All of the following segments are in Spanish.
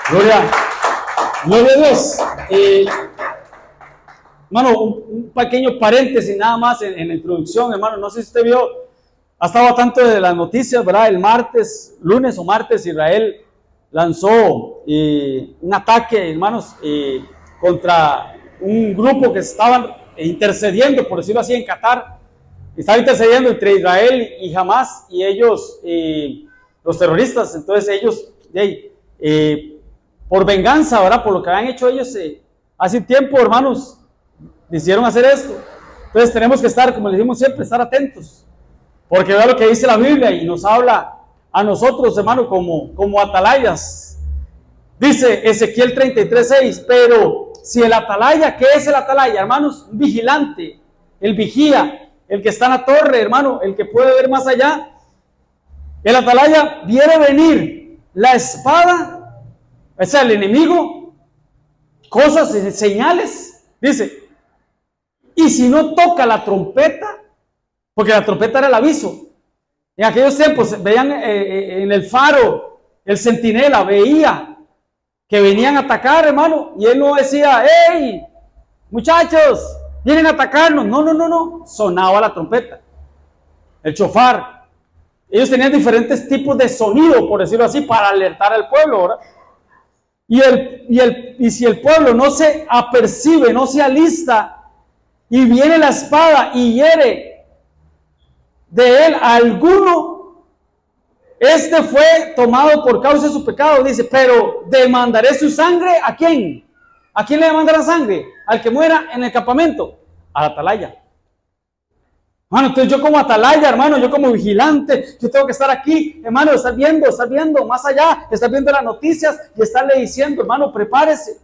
Gloria, gloria a Dios. Hermano, un pequeño paréntesis nada más en la introducción, hermano. No sé si usted vio, ha estado tanto de las noticias, ¿verdad? El martes, lunes o martes, Israel lanzó un ataque, hermanos, contra un grupo que estaban intercediendo, por decirlo así, en Qatar. Estaba intercediendo entre Israel y Hamas, y ellos, los terroristas, entonces ellos, por venganza, ¿verdad? Por lo que habían hecho ellos hace tiempo, hermanos, decidieron hacer esto. Entonces tenemos que estar, como les decimos siempre, estar atentos, porque vea lo que dice la Biblia y nos habla a nosotros, hermano, como atalayas. Dice Ezequiel 33:6, pero si el atalaya, ¿qué es el atalaya, hermanos? Un vigilante, el vigía, el que está en la torre, hermano, el que puede ver más allá. El atalaya viene venir la espada, o sea, el enemigo, cosas, señales, dice, y si no toca la trompeta, porque la trompeta era el aviso. En aquellos tiempos veían en el faro, el centinela veía que venían a atacar, hermano, y él no decía, hey, muchachos, vienen a atacarnos. No, sonaba la trompeta, el shofar. Ellos tenían diferentes tipos de sonido, por decirlo así, para alertar al pueblo, ¿verdad? Y si el pueblo no se apercibe, no se alista, y viene la espada y hiere de él a alguno, este fue tomado por causa de su pecado. Dice, pero demandaré su sangre, ¿a quién? ¿A quién le demandará sangre? Al que muera en el campamento, al atalaya. Hermano, entonces yo como atalaya, hermano, yo como vigilante, yo tengo que estar aquí, hermano, estar viendo más allá, estar viendo las noticias y estarle diciendo, hermano, prepárese.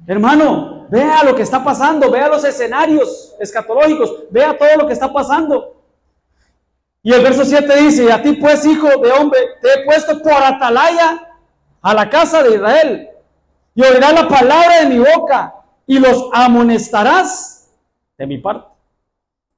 Hermano, vea lo que está pasando, vea los escenarios escatológicos, vea todo lo que está pasando. Y el verso 7 dice, y a ti pues, hijo de hombre, te he puesto por atalaya a la casa de Israel, y oirás la palabra de mi boca, y los amonestarás de mi parte.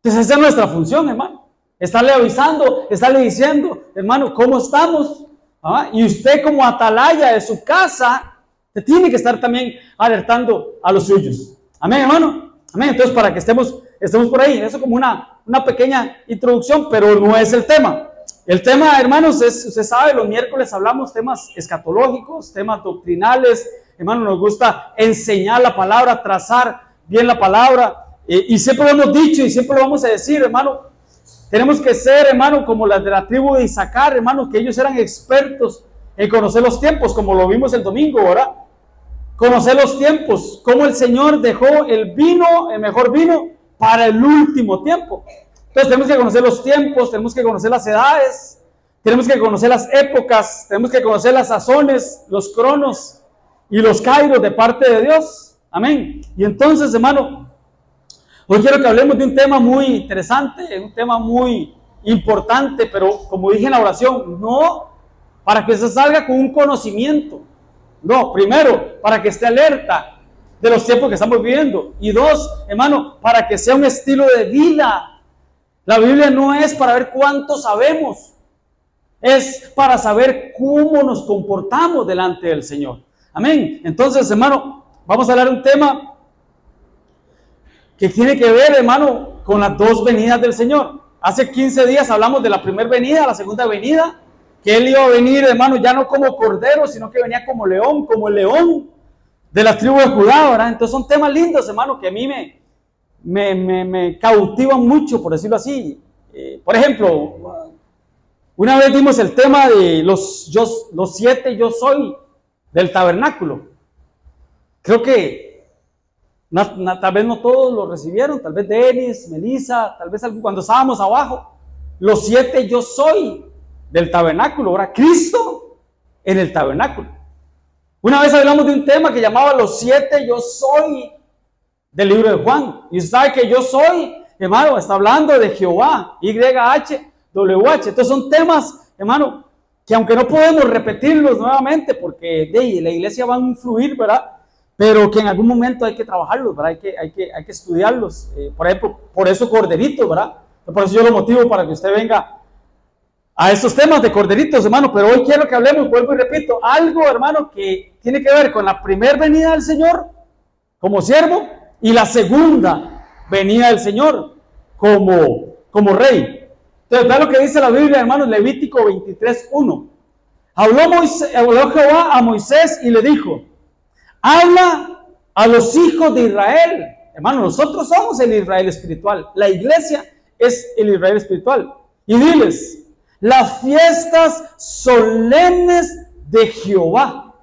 Entonces esa es nuestra función, hermano. Estarle avisando, estarle diciendo, hermano, ¿cómo estamos? ¿Ah? Y usted como atalaya de su casa, te tiene que estar también alertando a los suyos. Amén, hermano. Amén. Entonces para que estemos por ahí. Eso como una pequeña introducción, pero no es el tema. El tema, hermanos, es, usted sabe, los miércoles hablamos temas escatológicos, temas doctrinales. Hermano, nos gusta enseñar la palabra, trazar bien la palabra. Y siempre lo hemos dicho y siempre lo vamos a decir, hermano. Tenemos que ser, hermano, como las de la tribu de Isaacar, hermano, que ellos eran expertos en conocer los tiempos, como lo vimos el domingo, ¿verdad? Conocer los tiempos, cómo el Señor dejó el vino, el mejor vino, para el último tiempo. Entonces tenemos que conocer los tiempos, tenemos que conocer las edades, tenemos que conocer las épocas, tenemos que conocer las sazones, los cronos y los kairos de parte de Dios. Amén. Y entonces, hermano, hoy quiero que hablemos de un tema muy interesante, un tema muy importante, pero como dije en la oración, no para que se salga con un conocimiento. No, primero, para que esté alerta de los tiempos que estamos viviendo. Y dos, hermano, para que sea un estilo de vida. La Biblia no es para ver cuánto sabemos, es para saber cómo nos comportamos delante del Señor. Amén. Entonces, hermano, vamos a hablar de un tema que tiene que ver, hermano, con las dos venidas del Señor. Hace 15 días hablamos de la primera venida, la segunda venida, que Él iba a venir, hermano, ya no como cordero, sino que venía como león, como el león de la tribu de Judá, ¿verdad? Entonces son temas lindos, hermano, que a mí me cautivan mucho, por decirlo así. Por ejemplo, una vez vimos el tema de los 7 yo soy del tabernáculo. Creo que tal vez no todos lo recibieron, tal vez Denis, Melissa, tal vez cuando estábamos abajo. Los 7 yo soy del tabernáculo, ahora Cristo en el tabernáculo. Una vez hablamos de un tema que llamaba los 7 yo soy del libro de Juan. Y usted sabe que yo soy, hermano, está hablando de Jehová, YHWH. Entonces son temas, hermano, que aunque no podemos repetirlos nuevamente porque la iglesia va a influir, ¿verdad? Pero que en algún momento hay que trabajarlos, ¿verdad? Hay que estudiarlos. Por ejemplo, por eso Corderito, ¿verdad? Por eso yo lo motivo para que usted venga a estos temas de corderitos, hermano, pero hoy quiero que hablemos, vuelvo y repito, algo, hermano, que tiene que ver con la primera venida del Señor como siervo y la segunda venida del Señor como rey. Entonces, vean lo que dice la Biblia, hermanos, Levítico 23:1. Habló Jehová a Moisés y le dijo: habla a los hijos de Israel. Hermano, nosotros somos el Israel espiritual. La iglesia es el Israel espiritual. Y diles: las fiestas solemnes de Jehová,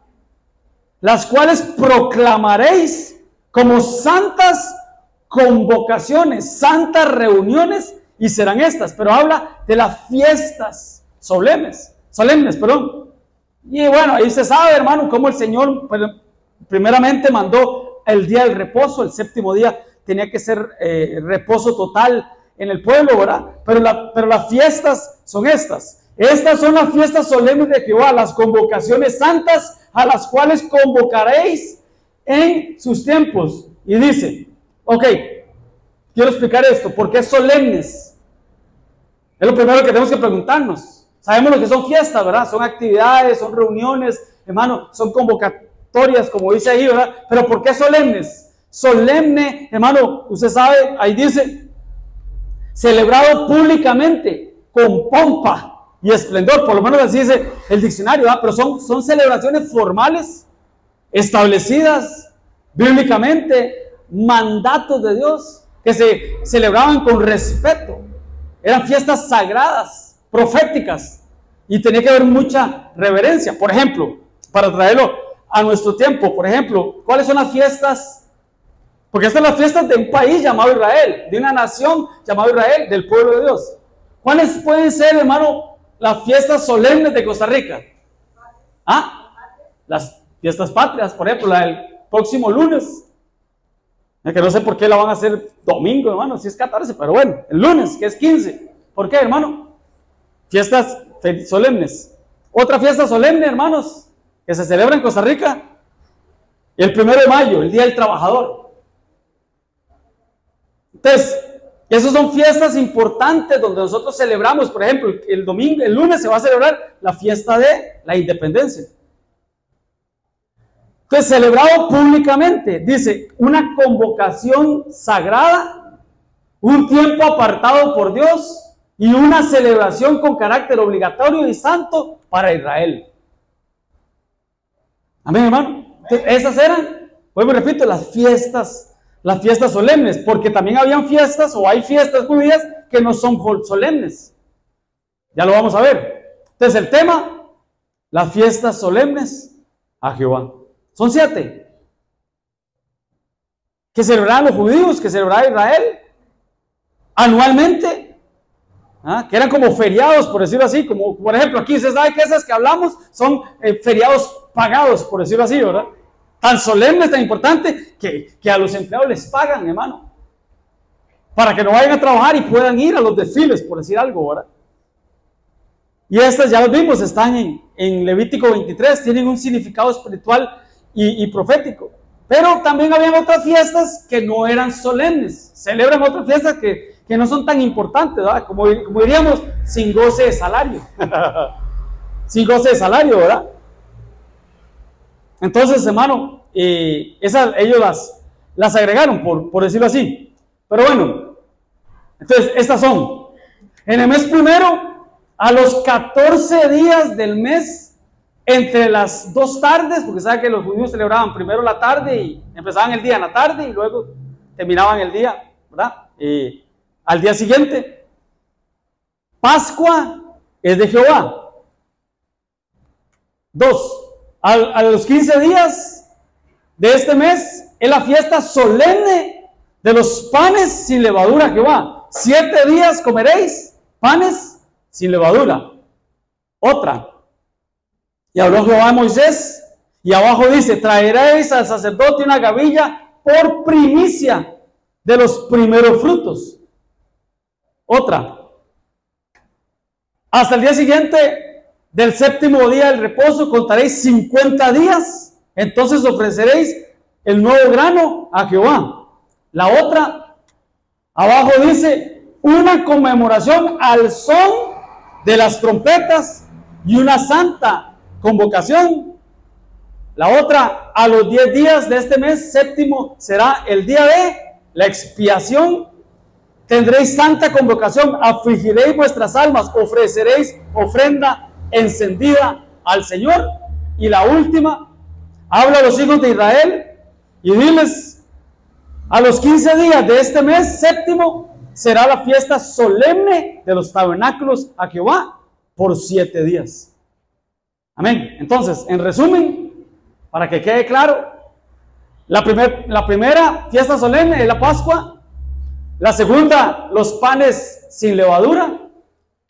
las cuales proclamaréis como santas convocaciones, santas reuniones, y serán estas. Pero habla de las fiestas solemnes, perdón. Y bueno, ahí se sabe, hermano, cómo el Señor primeramente mandó el día del reposo. El séptimo día tenía que ser reposo total en el pueblo, ¿verdad? Pero las fiestas son estas. Estas son las fiestas solemnes de Jehová, las convocaciones santas a las cuales convocaréis en sus tiempos. Y dice, ok, quiero explicar esto. ¿Por qué solemnes? Es lo primero que tenemos que preguntarnos. Sabemos lo que son fiestas, ¿verdad? Son actividades, son reuniones, hermano, son convocatorias, como dice ahí, ¿verdad? Pero ¿por qué solemnes? Solemne, hermano, usted sabe, ahí dice, celebrado públicamente, con pompa y esplendor, por lo menos así dice el diccionario, ¿verdad? Pero son celebraciones formales, establecidas bíblicamente, mandatos de Dios, que se celebraban con respeto. Eran fiestas sagradas, proféticas, y tenía que haber mucha reverencia. Por ejemplo, para traerlo a nuestro tiempo, por ejemplo, ¿cuáles son las fiestas? Porque estas son las fiestas de un país llamado Israel, de una nación llamada Israel, del pueblo de Dios. ¿Cuáles pueden ser, hermano, las fiestas solemnes de Costa Rica? ¿Ah? Las fiestas patrias, por ejemplo, la del próximo lunes. Que no sé por qué la van a hacer domingo, hermano, si es 14, pero bueno, el lunes, que es 15. ¿Por qué, hermano? Fiestas solemnes. Otra fiesta solemne, hermanos, que se celebra en Costa Rica, el 1 de mayo, el Día del Trabajador. Entonces, esas son fiestas importantes donde nosotros celebramos. Por ejemplo, el lunes se va a celebrar la fiesta de la independencia. Entonces, celebrado públicamente, dice, una convocación sagrada, un tiempo apartado por Dios y una celebración con carácter obligatorio y santo para Israel. Amén, hermano. Entonces, esas eran, pues me repito, las fiestas solemnes, porque también habían fiestas o hay fiestas judías que no son solemnes. Ya lo vamos a ver. Entonces, el tema, las fiestas solemnes a Jehová. Son 7 que celebraban los judíos, que celebraba Israel anualmente, que eran como feriados, por decirlo así, como por ejemplo aquí se sabe que esas que hablamos son feriados pagados, por decirlo así, ¿verdad? Tan solemnes, tan importantes, que a los empleados les pagan, hermano, para que no vayan a trabajar y puedan ir a los desfiles, por decir algo, ¿verdad? Y estas ya los vimos, están en Levítico 23, tienen un significado espiritual y profético. Pero también habían otras fiestas que no eran solemnes. Celebran otras fiestas que no son tan importantes, ¿verdad? Como diríamos, sin goce de salario. Sin goce de salario, ¿verdad? Entonces, hermano, ellos las agregaron, por decirlo así. Pero bueno, entonces, estas son. En el mes primero, a los 14 días del mes, entre las 2 tardes, porque sabe que los judíos celebraban primero la tarde y empezaban el día en la tarde y luego terminaban el día, ¿verdad? Al día siguiente. Pascua es de Jehová. 2. A los 15 días de este mes es la fiesta solemne de los panes sin levadura, Jehová. 7 días comeréis panes sin levadura. Otra. Y habló Jehová a Moisés, y abajo dice, traeréis al sacerdote una gavilla por primicia de los primeros frutos. Otra. Hasta el día siguiente del séptimo día del reposo contaréis 50 días, entonces ofreceréis el nuevo grano a Jehová. La otra, abajo dice, una conmemoración al son de las trompetas y una santa convocación. La otra, a los 10 días de este mes séptimo será el día de la expiación. Tendréis santa convocación, afligiréis vuestras almas, ofreceréis ofrenda encendida al Señor. Y la última, habla a los hijos de Israel y diles: a los 15 días de este mes séptimo será la fiesta solemne de los tabernáculos a Jehová por 7 días. Amén. Entonces, en resumen, para que quede claro, la primera fiesta solemne es la Pascua. La segunda, los panes sin levadura.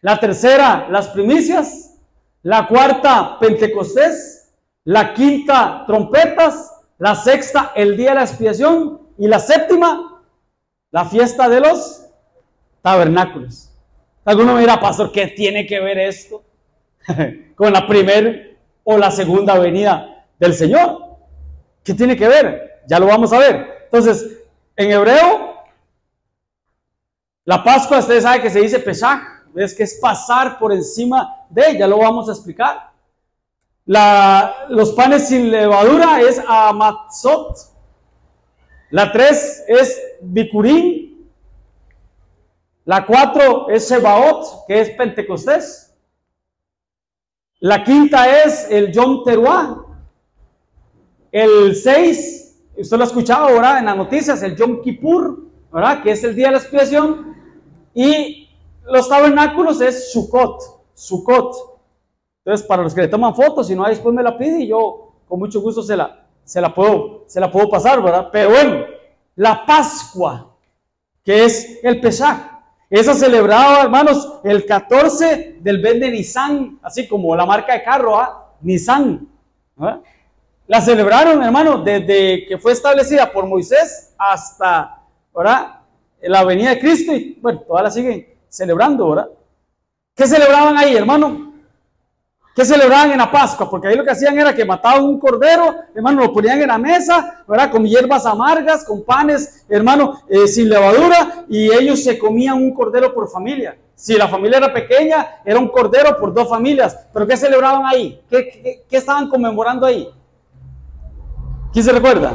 La tercera, las primicias. La cuarta, Pentecostés. La quinta, trompetas. La sexta, el día de la expiación. Y la séptima, la fiesta de los tabernáculos. Alguno me dirá: pastor, ¿qué tiene que ver esto con la primera o la segunda venida del Señor? ¿Qué tiene que ver? Ya lo vamos a ver. Entonces, en hebreo, la Pascua, ustedes saben que se dice Pesaj, es que es pasar por encima de ella, lo vamos a explicar. Los panes sin levadura es Amatzot. La 3 es Bikurim. La 4 es Shebaot, que es Pentecostés. La quinta es el Yom Teruah. El 6, usted lo ha escuchado, ¿verdad?, en las noticias, el Yom Kippur, ¿verdad?, que es el día de la expiación. Y los tabernáculos es Sukkot. Entonces, para los que le toman fotos, si no, después me la pide y yo con mucho gusto se la puedo pasar, ¿verdad? Pero bueno, la Pascua, que es el Pesaj, esa celebraba, hermanos, el 14 del mes de Nisan, así como la marca de carro, Nisan, ¿verdad? La celebraron, hermano, desde que fue establecida por Moisés hasta, ¿verdad?, la venida de Cristo, y bueno, todavía la siguen celebrando, ¿verdad? ¿Qué celebraban ahí, hermano? ¿Qué celebraban en la Pascua? Porque ahí lo que hacían era que mataban un cordero, hermano, lo ponían en la mesa, ¿verdad?, con hierbas amargas, con panes, hermano, sin levadura, y ellos se comían un cordero por familia. Si la familia era pequeña, era un cordero por 2 familias. ¿Pero qué celebraban ahí? ¿Qué estaban conmemorando ahí? ¿Quién se recuerda?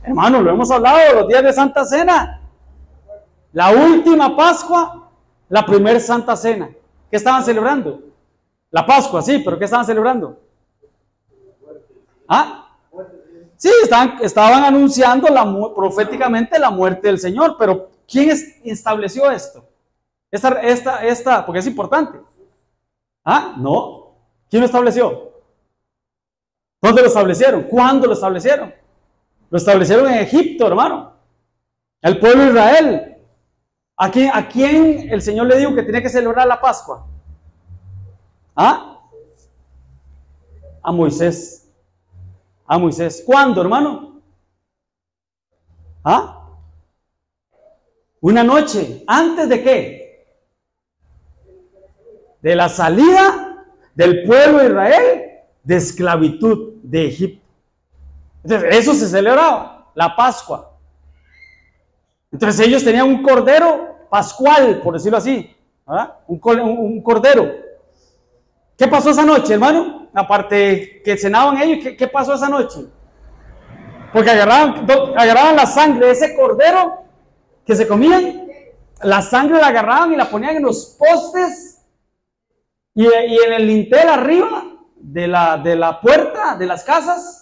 Hermano, lo hemos hablado, los días de Santa Cena. La última Pascua, la primera Santa Cena. ¿Qué estaban celebrando? La Pascua, sí, pero ¿qué estaban celebrando? Sí, estaban anunciando proféticamente la muerte del Señor, pero ¿quién estableció esto? Esta, porque es importante. No. ¿Quién lo estableció? ¿Dónde lo establecieron? ¿Cuándo lo establecieron? Lo establecieron en Egipto, hermano. El pueblo de Israel. ¿A quién el Señor le dijo que tenía que celebrar la Pascua? A Moisés. A Moisés. ¿Cuándo, hermano? Una noche. ¿Antes de qué? De la salida del pueblo de Israel de esclavitud de Egipto. Entonces, eso se celebraba, la Pascua. Entonces, ellos tenían un cordero pascual, por decirlo así, ¿verdad? Un cordero. ¿Qué pasó esa noche, hermano? Aparte que cenaban ellos, ¿qué pasó esa noche? Porque agarraban la sangre de ese cordero que se comían, la sangre la agarraban y la ponían en los postes y en el lintel arriba de la puerta de las casas.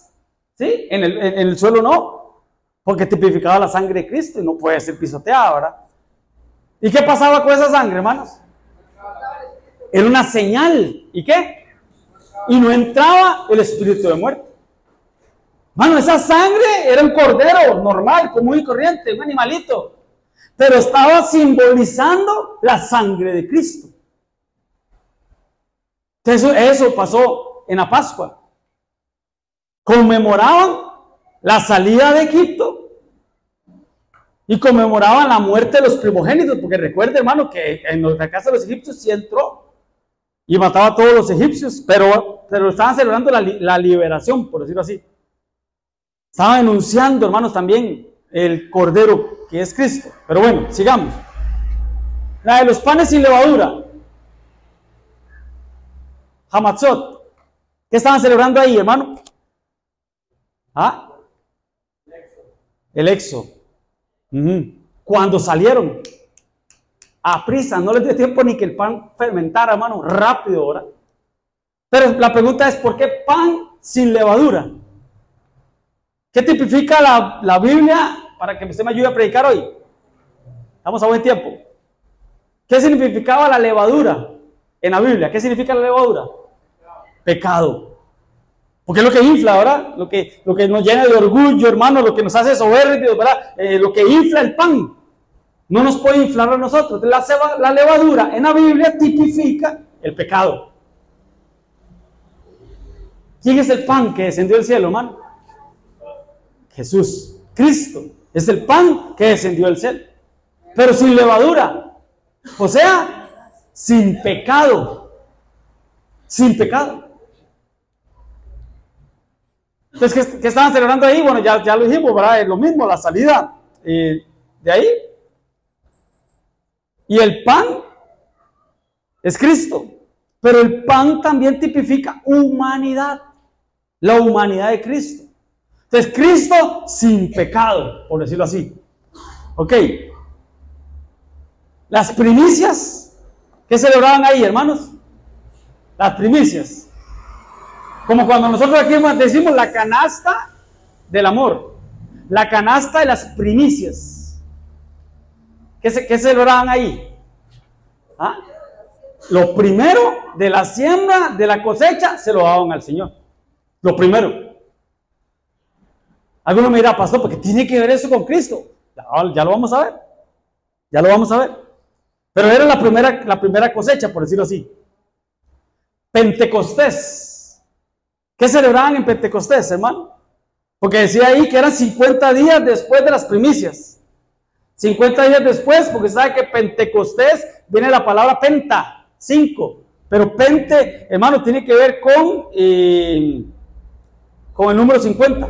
¿Sí? En el suelo no, porque tipificaba la sangre de Cristo y no puede ser pisoteada, ¿verdad? ¿Y qué pasaba con esa sangre, hermanos? Era una señal. ¿Y qué? Y no entraba el espíritu de muerte. Hermano, esa sangre era un cordero normal, común y corriente, un animalito, pero estaba simbolizando la sangre de Cristo. Entonces, eso pasó en la Pascua. Conmemoraban la salida de Egipto y conmemoraban la muerte de los primogénitos, porque recuerde, hermano, que en la casa de los egipcios sí entró y mataba a todos los egipcios, pero estaban celebrando la liberación, por decirlo así. Estaban anunciando, hermanos, también el Cordero que es Cristo. Pero bueno, sigamos. La de los panes sin levadura. Hamatzot. ¿Qué estaban celebrando ahí, hermano? ¿Ah? El Éxodo. Cuando salieron, a prisa, no les dio tiempo ni que el pan fermentara, hermano, rápido, ahora. Pero la pregunta es, ¿por qué pan sin levadura? ¿Qué tipifica la Biblia para que usted me ayude a predicar hoy? Estamos a buen tiempo. ¿Qué significaba la levadura en la Biblia? ¿Qué significa la levadura? Pecado. Porque es lo que infla, ¿verdad? Lo que nos llena de orgullo, hermano, lo que nos hace soberbios, ¿verdad? Lo que infla el pan. No nos puede inflar a nosotros. La levadura en la Biblia tipifica el pecado. ¿Quién es el pan que descendió del cielo, hermano? Jesús, Cristo. Es el pan que descendió del cielo. Pero sin levadura. O sea, sin pecado. Sin pecado. Entonces, ¿qué estaban celebrando ahí? Bueno, ya lo dijimos, ¿verdad? Es lo mismo, la salida de ahí. Y el pan es Cristo. Pero el pan también tipifica humanidad. La humanidad de Cristo. Entonces, Cristo sin pecado, por decirlo así. Ok. Las primicias, ¿qué celebraban ahí, hermanos? Las primicias. Como cuando nosotros aquí decimos la canasta del amor. La canasta de las primicias. ¿Qué celebraban ahí? ¿Ah? Lo primero de la siembra, de la cosecha, se lo daban al Señor. Lo primero. Alguno me dirá, pastor, ¿por qué tiene que ver eso con Cristo? Ya lo vamos a ver. Ya lo vamos a ver. Pero era la primera cosecha, por decirlo así. Pentecostés. ¿Qué celebraban en Pentecostés, hermano? Porque decía ahí que eran 50 días después de las primicias. 50 días después, porque sabe que Pentecostés viene la palabra penta, 5. Pero pente, hermano, tiene que ver con el número 50.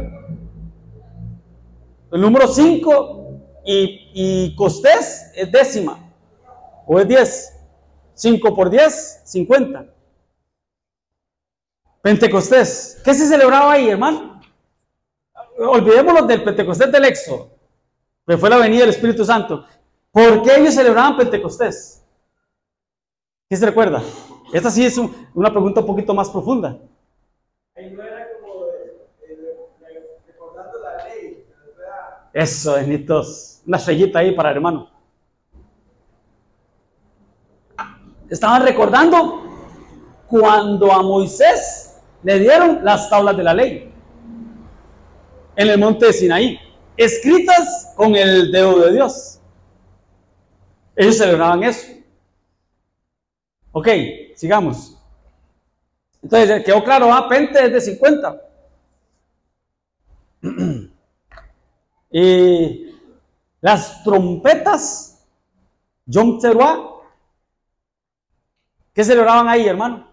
El número 5 y costés es décima. O es 10. 5 por 10, 50. Pentecostés. ¿Qué se celebraba ahí, hermano? Olvidémonos del Pentecostés del Éxodo, que fue la venida del Espíritu Santo. ¿Por qué ellos celebraban Pentecostés? ¿Qué se recuerda? Esta sí es una pregunta un poquito más profunda. Ahí no era como recordando la ley. Eso, benitos. Una estrellita ahí para el hermano. Estaban recordando cuando a Moisés le dieron las tablas de la ley en el monte de Sinaí, escritas con el dedo de Dios. Ellos celebraban eso. Ok, sigamos. Entonces, quedó claro, Pente es de 50. Y las trompetas, Yom Teruah, ¿qué celebraban ahí, hermano?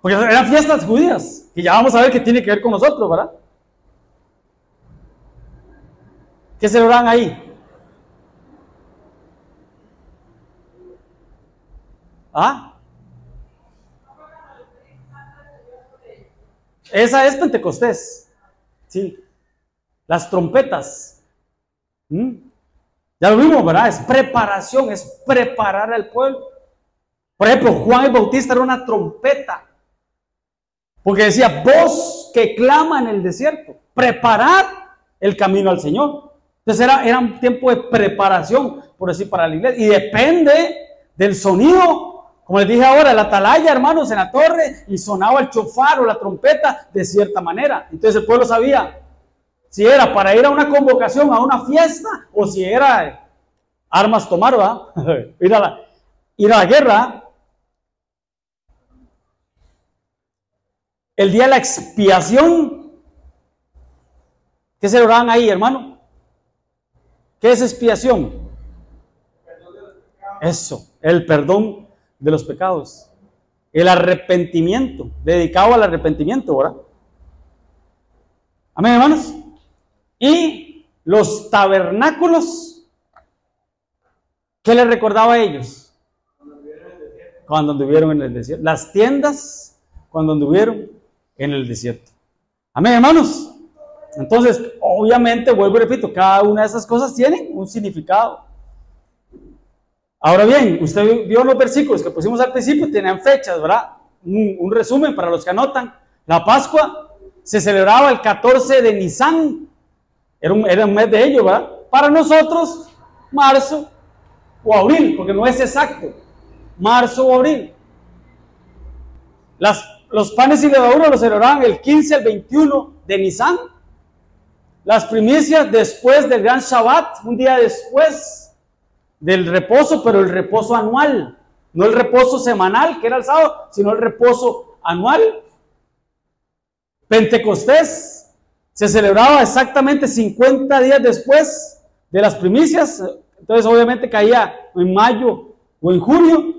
Porque eran fiestas judías, y ya vamos a ver qué tiene que ver con nosotros, ¿verdad? ¿Qué celebraban ahí? Esa es Pentecostés. Sí. Las trompetas. Ya lo vimos, ¿verdad? Es preparación, es preparar al pueblo. Por ejemplo, Juan el Bautista era una trompeta. Porque decía, voz que clama en el desierto, preparad el camino al Señor. Entonces era un tiempo de preparación, por decir, para la iglesia. Y depende del sonido, como les dije ahora, la atalaya, hermanos, en la torre, y sonaba el chofar o la trompeta de cierta manera. Entonces el pueblo sabía si era para ir a una convocación, a una fiesta, o si era armas tomar, ¿verdad? ir a la guerra. El día de la expiación. ¿Qué celebraban ahí, hermano? ¿Qué es expiación? Eso, el perdón de los pecados. El arrepentimiento, dedicado al arrepentimiento, ¿verdad? Amén, hermanos. Y los tabernáculos ¿Qué les recordaba a ellos? Cuando anduvieron en el desierto. Las tiendas cuando anduvieron en el desierto. Amén, hermanos. Entonces, obviamente, vuelvo y repito, cada una de esas cosas tiene un significado. Ahora bien, usted vio los versículos que pusimos al principio, tenían fechas, ¿verdad? Un resumen para los que anotan. La Pascua se celebraba el 14 de Nisan. Era un mes de ellos, ¿verdad? Para nosotros, marzo o abril, porque no es exacto. Marzo o abril. Los panes y levadura los celebraban el 15 al 21 de Nisan. Las primicias después del gran Shabbat, un día después del reposo, pero el reposo anual, no el reposo semanal, que era el sábado, sino el reposo anual. Pentecostés se celebraba exactamente 50 días después de las primicias, entonces obviamente caía en mayo o en junio.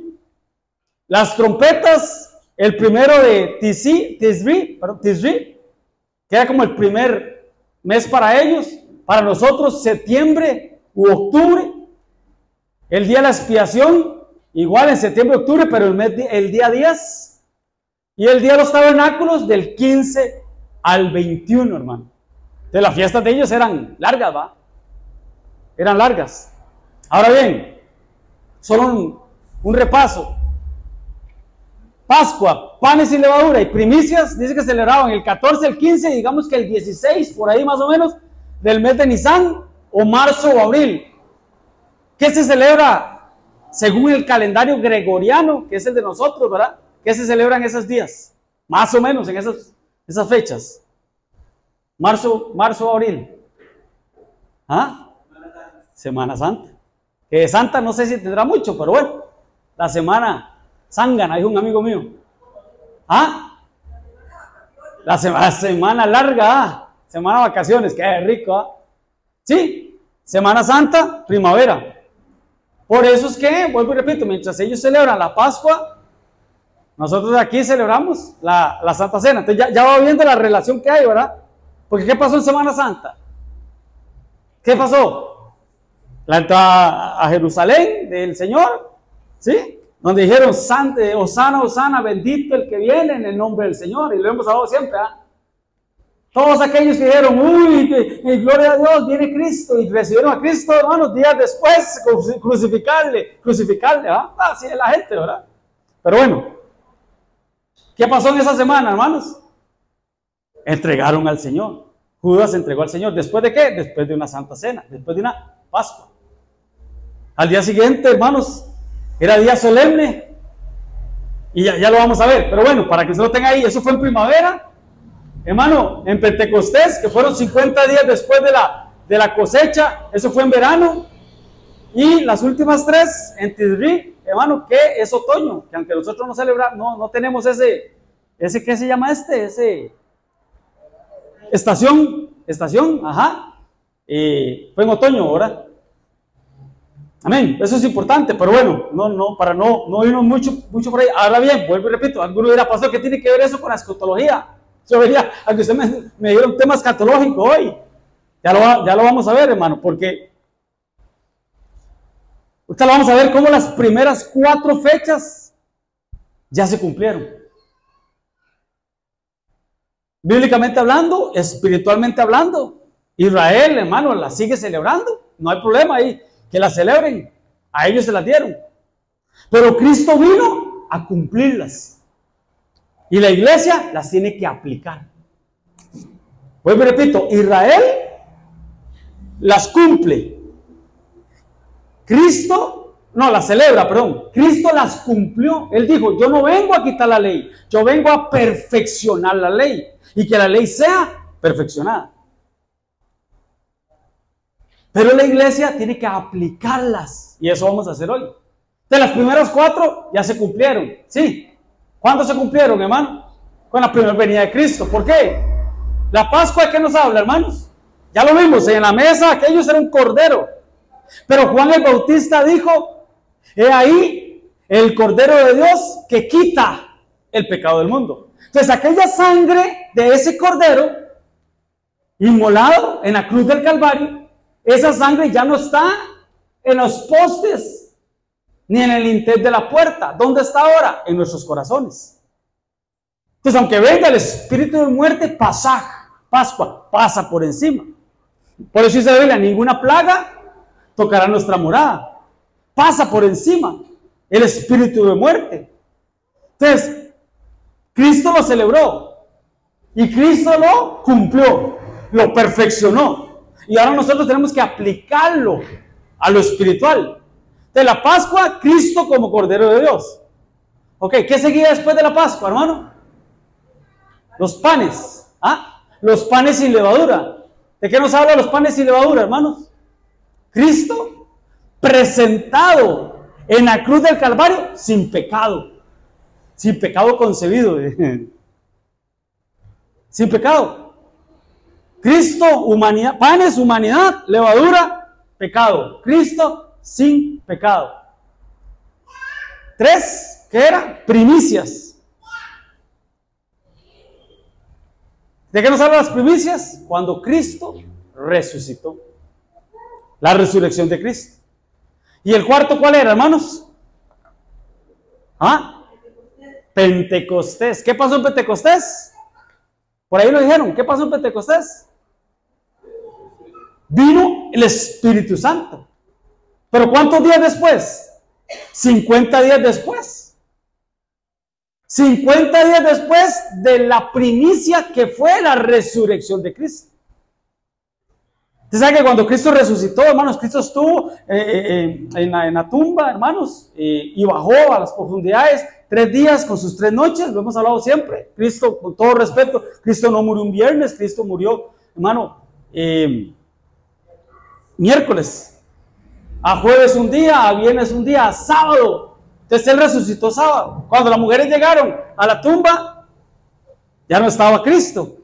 Las trompetas, el primero de Tisri, que era como el primer mes para ellos, para nosotros septiembre u octubre, el día de la expiación, igual en septiembre, octubre, pero el día 10, y el día de los tabernáculos del 15 al 21, hermano. Entonces las fiestas de ellos eran largas, ¿va? Eran largas. Ahora bien, solo un repaso. Pascua, panes y levadura y primicias, dice que celebraban el 14, el 15, digamos que el 16, por ahí más o menos, del mes de Nisan, o marzo o abril. ¿Qué se celebra según el calendario gregoriano, que es el de nosotros, ¿verdad? ¿Qué se celebra en esos días? Más o menos en esas fechas. Marzo o abril. ¿Ah? Semana Santa. Que de Santa no sé si tendrá mucho, pero bueno, la semana zángana, dijo un amigo mío. ¿Ah? La semana larga, semana de vacaciones, qué rico, ¿ah? Sí, Semana Santa, primavera. Por eso es que, vuelvo y repito, mientras ellos celebran la Pascua, nosotros aquí celebramos la Santa Cena. Entonces ya va viendo la relación que hay, ¿verdad? Porque ¿qué pasó en Semana Santa? ¿Qué pasó? La entrada a Jerusalén del Señor, ¿sí? Donde dijeron, Hosana, Hosana, bendito el que viene en el nombre del Señor. Y lo hemos hablado siempre, ¿ah? Todos aquellos que dijeron, uy, gloria a Dios, viene Cristo, y recibieron a Cristo, hermanos, días después, crucificarle, ¿ah? Así es la gente, ¿verdad? Pero bueno, ¿qué pasó en esa semana, hermanos? Entregaron al Señor. Judas entregó al Señor. ¿Después de qué? Después de una Santa Cena, después de una Pascua. Al día siguiente, hermanos, era día solemne, y ya lo vamos a ver, pero bueno, para que se lo tenga ahí, eso fue en primavera, hermano, en Pentecostés, que fueron 50 días después de la cosecha, eso fue en verano, y las últimas 3 en Tisri, hermano, que es otoño, que aunque nosotros no celebramos, no tenemos ese, ¿qué se llama estación, ajá, fue en otoño, ¿verdad? Amén, eso es importante, pero bueno, para no irnos mucho por ahí. Ahora bien, vuelvo y repito, alguno dirá, pastor, ¿qué tiene que ver eso con la escatología? Yo vería, aunque usted me diera un tema escatológico hoy, ya lo vamos a ver, hermano, porque usted lo vamos a ver cómo las primeras 4 fechas ya se cumplieron. Bíblicamente hablando, espiritualmente hablando, Israel, hermano, la sigue celebrando, no hay problema ahí. Que las celebren, a ellos se las dieron, pero Cristo vino a cumplirlas y la iglesia las tiene que aplicar. Pues me repito, Israel las cumple, Cristo no las celebra, perdón, Cristo las cumplió. Él dijo, yo no vengo a quitar la ley, yo vengo a perfeccionar la ley y que la ley sea perfeccionada. Pero la iglesia tiene que aplicarlas. Y eso vamos a hacer hoy. De las primeras 4 ya se cumplieron. ¿Sí? ¿Cuándo se cumplieron, hermano? Con la primera venida de Cristo. ¿Por qué? La Pascua, ¿de qué nos habla, hermanos? Ya lo vimos. En la mesa aquellos era un cordero. Pero Juan el Bautista dijo, he ahí el cordero de Dios que quita el pecado del mundo. Entonces aquella sangre de ese cordero inmolado en la cruz del Calvario, esa sangre ya no está en los postes ni en el lintel de la puerta. ¿Dónde está ahora? En nuestros corazones. Entonces, aunque venga el espíritu de muerte, Pascua, pasa por encima. Por eso dice la Biblia, ninguna plaga tocará nuestra morada. Pasa por encima el espíritu de muerte. Entonces, Cristo lo celebró y Cristo lo cumplió, lo perfeccionó. Y ahora nosotros tenemos que aplicarlo a lo espiritual. De la Pascua, Cristo como Cordero de Dios. Ok, ¿qué seguía después de la Pascua, hermano? Los panes. Los panes sin levadura. ¿De qué nos habla los panes sin levadura, hermanos? Cristo presentado en la cruz del Calvario sin pecado concebido. Sin pecado. Cristo, humanidad, panes, humanidad, levadura, pecado. Cristo sin pecado. 3, ¿qué era? Primicias. ¿De qué nos hablan las primicias? Cuando Cristo resucitó. La resurrección de Cristo. ¿Y el cuarto cuál era, hermanos? Pentecostés. ¿Qué pasó en Pentecostés? Por ahí lo dijeron. ¿Qué pasó en Pentecostés? Vino el Espíritu Santo. ¿Pero cuántos días después? 50 días después. 50 días después de la primicia que fue la resurrección de Cristo. Usted sabe que cuando Cristo resucitó, hermanos, Cristo estuvo en la tumba, hermanos, y bajó a las profundidades 3 días con sus 3 noches. Lo hemos hablado siempre. Cristo, con todo respeto, Cristo no murió un viernes, Cristo murió, hermano, miércoles. A jueves un día, a viernes un día, a sábado. Entonces Él resucitó sábado. Cuando las mujeres llegaron a la tumba, ya no estaba Cristo.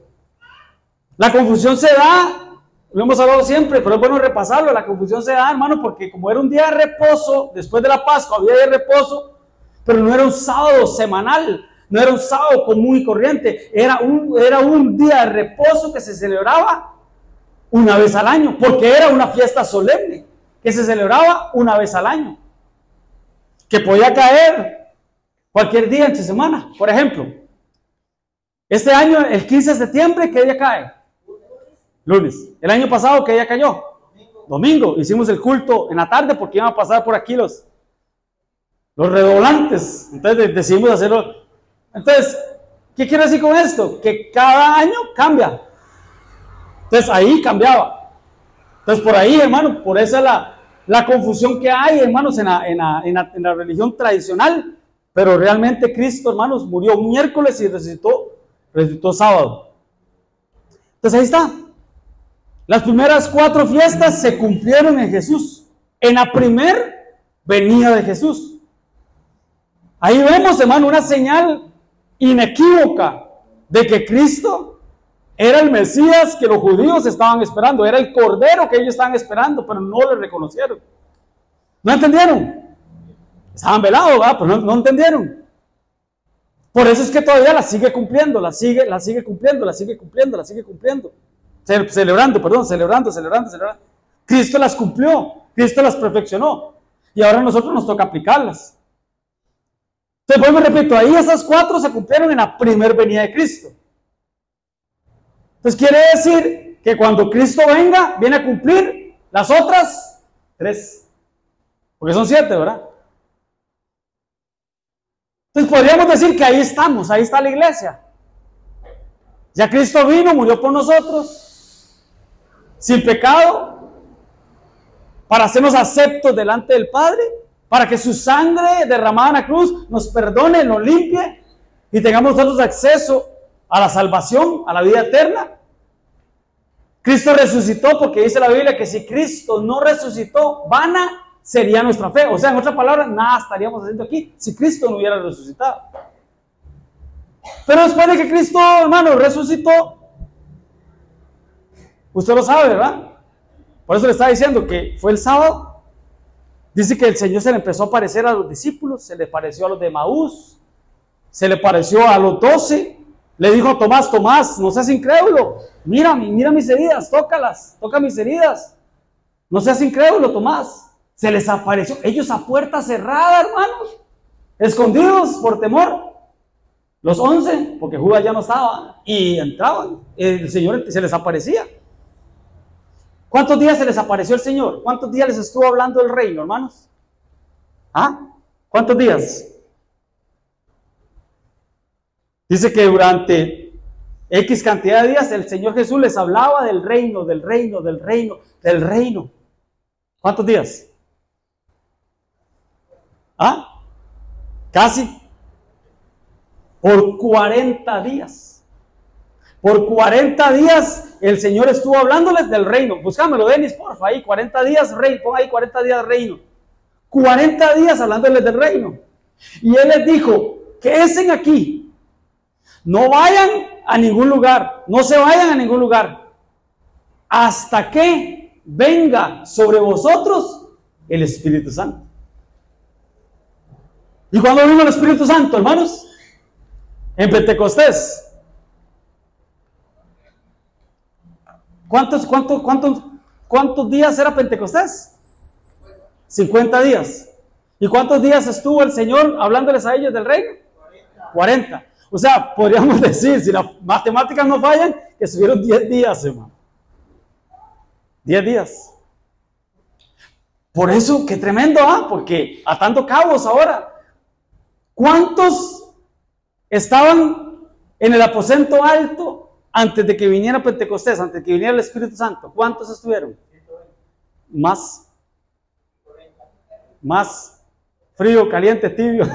La confusión se da, lo hemos hablado siempre, pero es bueno repasarlo. La confusión se da, hermano, porque como era un día de reposo, después de la Pascua había día de reposo, pero no era un sábado semanal, no era un sábado común y corriente, era un día de reposo que se celebraba una vez al año, porque era una fiesta solemne que se celebraba una vez al año, que podía caer cualquier día entre semana. Por ejemplo, este año, el 15 de septiembre, ¿qué día cae? Lunes. El año pasado, ¿qué día cayó? Domingo. Hicimos el culto en la tarde porque iban a pasar por aquí los redoblantes. Entonces decidimos hacerlo. Entonces, ¿qué quiero decir con esto? Que cada año cambia. Entonces ahí cambiaba. Entonces por ahí, hermano, por esa es la confusión que hay, hermanos, en la religión tradicional. Pero realmente Cristo, hermanos, murió un miércoles y resucitó sábado. Entonces ahí está. Las primeras 4 fiestas se cumplieron en Jesús, en la primer venida de Jesús. Ahí vemos, hermano, una señal inequívoca de que Cristo era el Mesías que los judíos estaban esperando, era el Cordero que ellos estaban esperando, pero no le reconocieron. ¿No entendieron? Estaban velados, ¿verdad? Pero no entendieron. Por eso es que todavía la sigue cumpliendo, la sigue cumpliendo. Celebrando. Cristo las cumplió, Cristo las perfeccionó. Y ahora a nosotros nos toca aplicarlas. Entonces, pues me repito, ahí esas 4 se cumplieron en la primer venida de Cristo. Entonces quiere decir que cuando Cristo venga, viene a cumplir las otras 3. Porque son 7, ¿verdad? Entonces podríamos decir que ahí estamos, ahí está la iglesia. Ya Cristo vino, murió por nosotros, sin pecado, para hacernos aceptos delante del Padre, para que su sangre derramada en la cruz nos perdone, nos limpie y tengamos nosotros acceso a la salvación, a la vida eterna. Cristo resucitó porque dice la Biblia que si Cristo no resucitó, vana sería nuestra fe. O sea, en otras palabras, nada estaríamos haciendo aquí si Cristo no hubiera resucitado. Pero después de que Cristo, hermano, resucitó, usted lo sabe, ¿verdad? Por eso le estaba diciendo que fue el sábado. Dice que el Señor se le empezó a aparecer a los discípulos, se le pareció a los de Maús, se le pareció a los 12. Le dijo a Tomás, Tomás, no seas incrédulo, mira mis heridas, tócalas, toca mis heridas. No seas incrédulo, Tomás. Se les apareció, ellos a puerta cerrada, hermanos, escondidos por temor. Los 11, porque Judas ya no estaba, y entraban, el Señor se les aparecía. ¿Cuántos días se les apareció el Señor? ¿Cuántos días les estuvo hablando del reino, hermanos? ¿Ah? ¿Cuántos días? Dice que durante X cantidad de días el Señor Jesús les hablaba del reino, del reino, del reino, del reino. ¿Cuántos días? ¿Ah? Casi. Por 40 días. Por 40 días el Señor estuvo hablándoles del reino. Búscamelo, Denis, porfa, ahí, 40 días reino. Pon ahí 40 días reino. 40 días hablándoles del reino. Y Él les dijo, quédense aquí. No vayan a ningún lugar. No se vayan a ningún lugar. Hasta que venga sobre vosotros el Espíritu Santo. ¿Y cuándo vino el Espíritu Santo, hermanos? En Pentecostés. ¿Cuántos días era Pentecostés? 50 días. ¿Y cuántos días estuvo el Señor hablándoles a ellos del reino? 40. O sea, podríamos decir, si las matemáticas no fallan, que estuvieron 10 días, hermano. 10 días. Por eso, qué tremendo, porque atando cabos ahora. ¿Cuántos estaban en el aposento alto antes de que viniera Pentecostés, antes de que viniera el Espíritu Santo? ¿Cuántos estuvieron? Más. Más. Frío, caliente, tibio.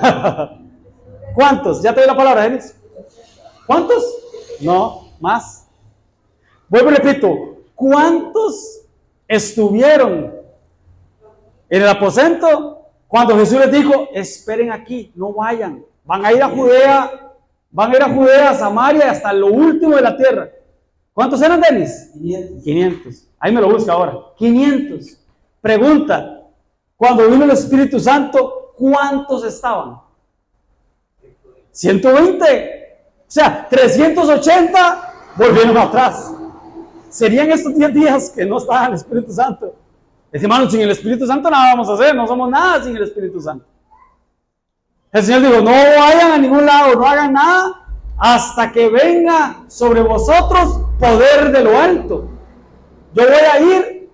¿Cuántos? ¿Ya te doy la palabra, Denis? ¿Cuántos? No, más. Vuelvo y repito. ¿Cuántos estuvieron en el aposento cuando Jesús les dijo, esperen aquí, no vayan? Van a ir a Judea, a Samaria, hasta lo último de la tierra. ¿Cuántos eran, Denis? 500. Ahí me lo busca ahora. 500. Pregunta, cuando vino el Espíritu Santo, ¿cuántos estaban? 120. O sea, 380 volvieron atrás. Serían estos 10 días que no estaba el Espíritu Santo. Es que, hermano, sin el Espíritu Santo nada vamos a hacer, no somos nada sin el Espíritu Santo. El Señor dijo, no vayan a ningún lado, no hagan nada, hasta que venga sobre vosotros poder de lo alto. Yo voy a ir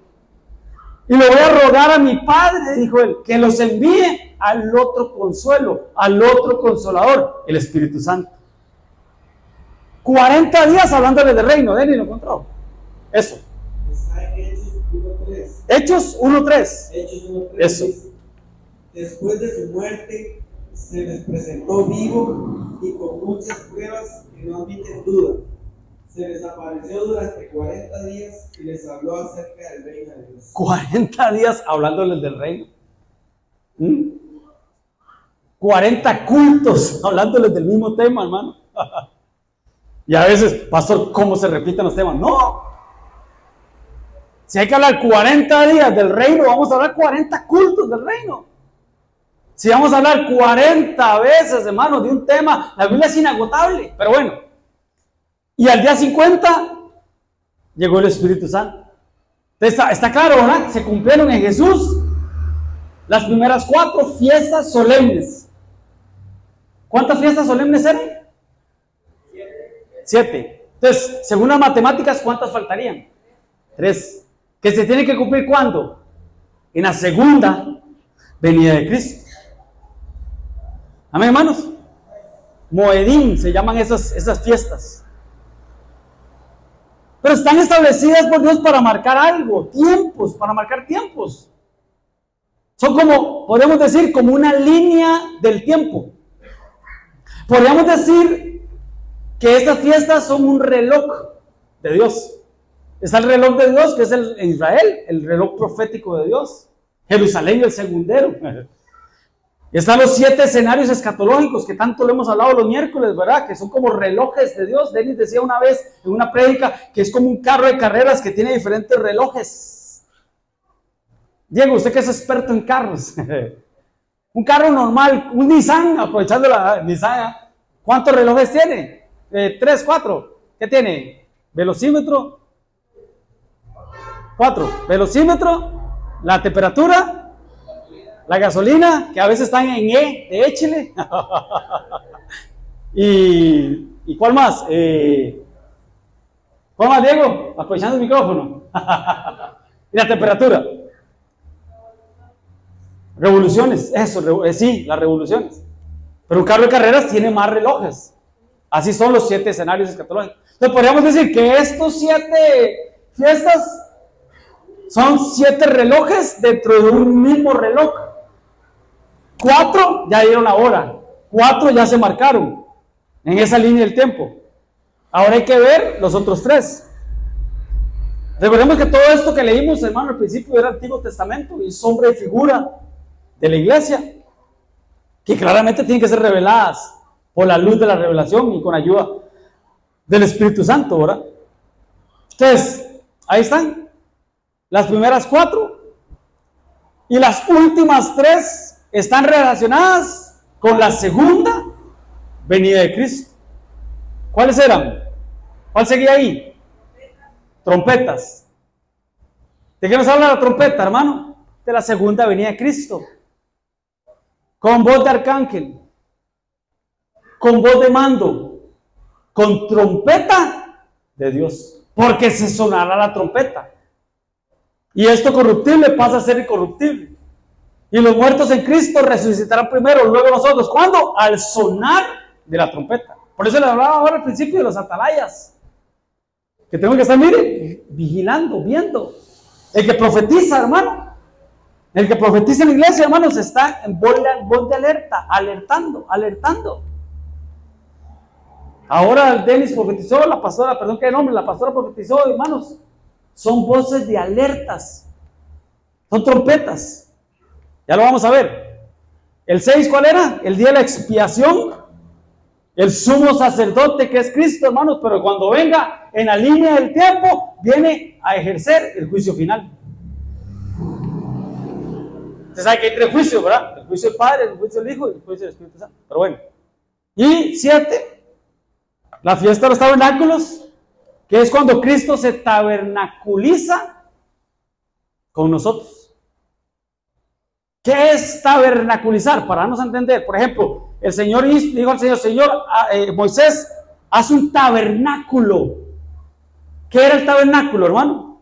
y le voy a rogar a mi Padre, dijo él, que los envíe al otro consuelo, al otro consolador, el Espíritu Santo. 40 días hablándole del reino, de él y lo encontró. Eso. Está en Hechos 1:3. Hechos 1:3. Eso. Después de su muerte, se les presentó vivo y con muchas pruebas que no admiten duda. Se les apareció durante 40 días y les habló acerca del reino de Dios. 40 días hablándoles del reino. 40 cultos hablándoles del mismo tema, hermano. Y a veces, pastor, ¿cómo se repiten los temas? No. Si hay que hablar 40 días del reino, vamos a hablar 40 cultos del reino. Si vamos a hablar 40 veces, hermano, de un tema, la Biblia es inagotable. Pero bueno, y al día 50 llegó el Espíritu Santo. Está claro, ¿verdad? Se cumplieron en Jesús las primeras 4 fiestas solemnes. ¿Cuántas fiestas solemnes eran? 7. Entonces, según las matemáticas, ¿cuántas faltarían? 3. ¿Que se tiene que cumplir cuándo? En la segunda venida de Cristo. Amén, hermanos. Moedim se llaman esas fiestas. Pero están establecidas por Dios para marcar algo, tiempos, para marcar tiempos. Son como, podemos decir, como una línea del tiempo. Podríamos decir que estas fiestas son un reloj de Dios. Está el reloj de Dios, que es el Israel, el reloj profético de Dios. Jerusalén, el segundero. Y están los 7 escenarios escatológicos que tanto lo hemos hablado los miércoles, ¿verdad? Que son como relojes de Dios. Denis decía una vez en una prédica que es como un carro de carreras que tiene diferentes relojes. Diego, usted que es experto en carros. Un carro normal, un Nissan, aprovechando la Nissan, ¿cuántos relojes tiene? 3, 4. ¿Qué tiene? Velocímetro. 4. Velocímetro, la temperatura La gasolina, que a veces están en E, de échele. ¿Y cuál más? ¿Cuál más, Diego? Aprovechando el micrófono. Y la temperatura. Revoluciones, eso, sí, las revoluciones. Pero un carro de carreras tiene más relojes. Así son los 7 escenarios escatológicos. Entonces podríamos decir que estos 7 fiestas son 7 relojes dentro de un mismo reloj. 4 ya dieron la hora, 4 ya se marcaron en esa línea del tiempo. Ahora hay que ver los otros 3. Recordemos que todo esto que leímos, hermano, al principio era Antiguo Testamento y sombra y figura de la iglesia, que claramente tienen que ser reveladas por la luz de la revelación y con ayuda del Espíritu Santo, ¿verdad? Entonces, ahí están las primeras 4 y las últimas 3 están relacionadas con la segunda venida de Cristo. ¿Cuáles eran? ¿Cuál seguía ahí? Trompetas. ¿De qué nos habla la trompeta, hermano? De la segunda venida de Cristo. Con voz de arcángel, con voz de mando, con trompeta de Dios, porque se sonará la trompeta. Y esto corruptible pasa a ser incorruptible. Y los muertos en Cristo resucitarán primero, luego nosotros. ¿Cuándo? Al sonar de la trompeta. Por eso le hablaba ahora al principio de los atalayas. Que tengo que estar, mire, vigilando, viendo. El que profetiza, hermano. El que profetiza en la iglesia, hermanos, está en voz de alerta, alertando. Ahora Denis profetizó, la pastora profetizó, hermanos. Son voces de alertas. Son trompetas. Ya lo vamos a ver. El 6, ¿cuál era? El día de la expiación. El sumo sacerdote que es Cristo, hermanos, pero cuando venga en la línea del tiempo, viene a ejercer el juicio final. Usted sabe que hay 3 juicios, ¿verdad? El juicio del Padre, el juicio del Hijo y el juicio del Espíritu Santo. Pero bueno. Y 7, la fiesta de los tabernáculos, que es cuando Cristo se tabernaculiza con nosotros. ¿Qué es tabernaculizar? Para darnos a entender, por ejemplo, el Señor dijo al Señor, Moisés, haz un tabernáculo. ¿Qué era el tabernáculo, hermano?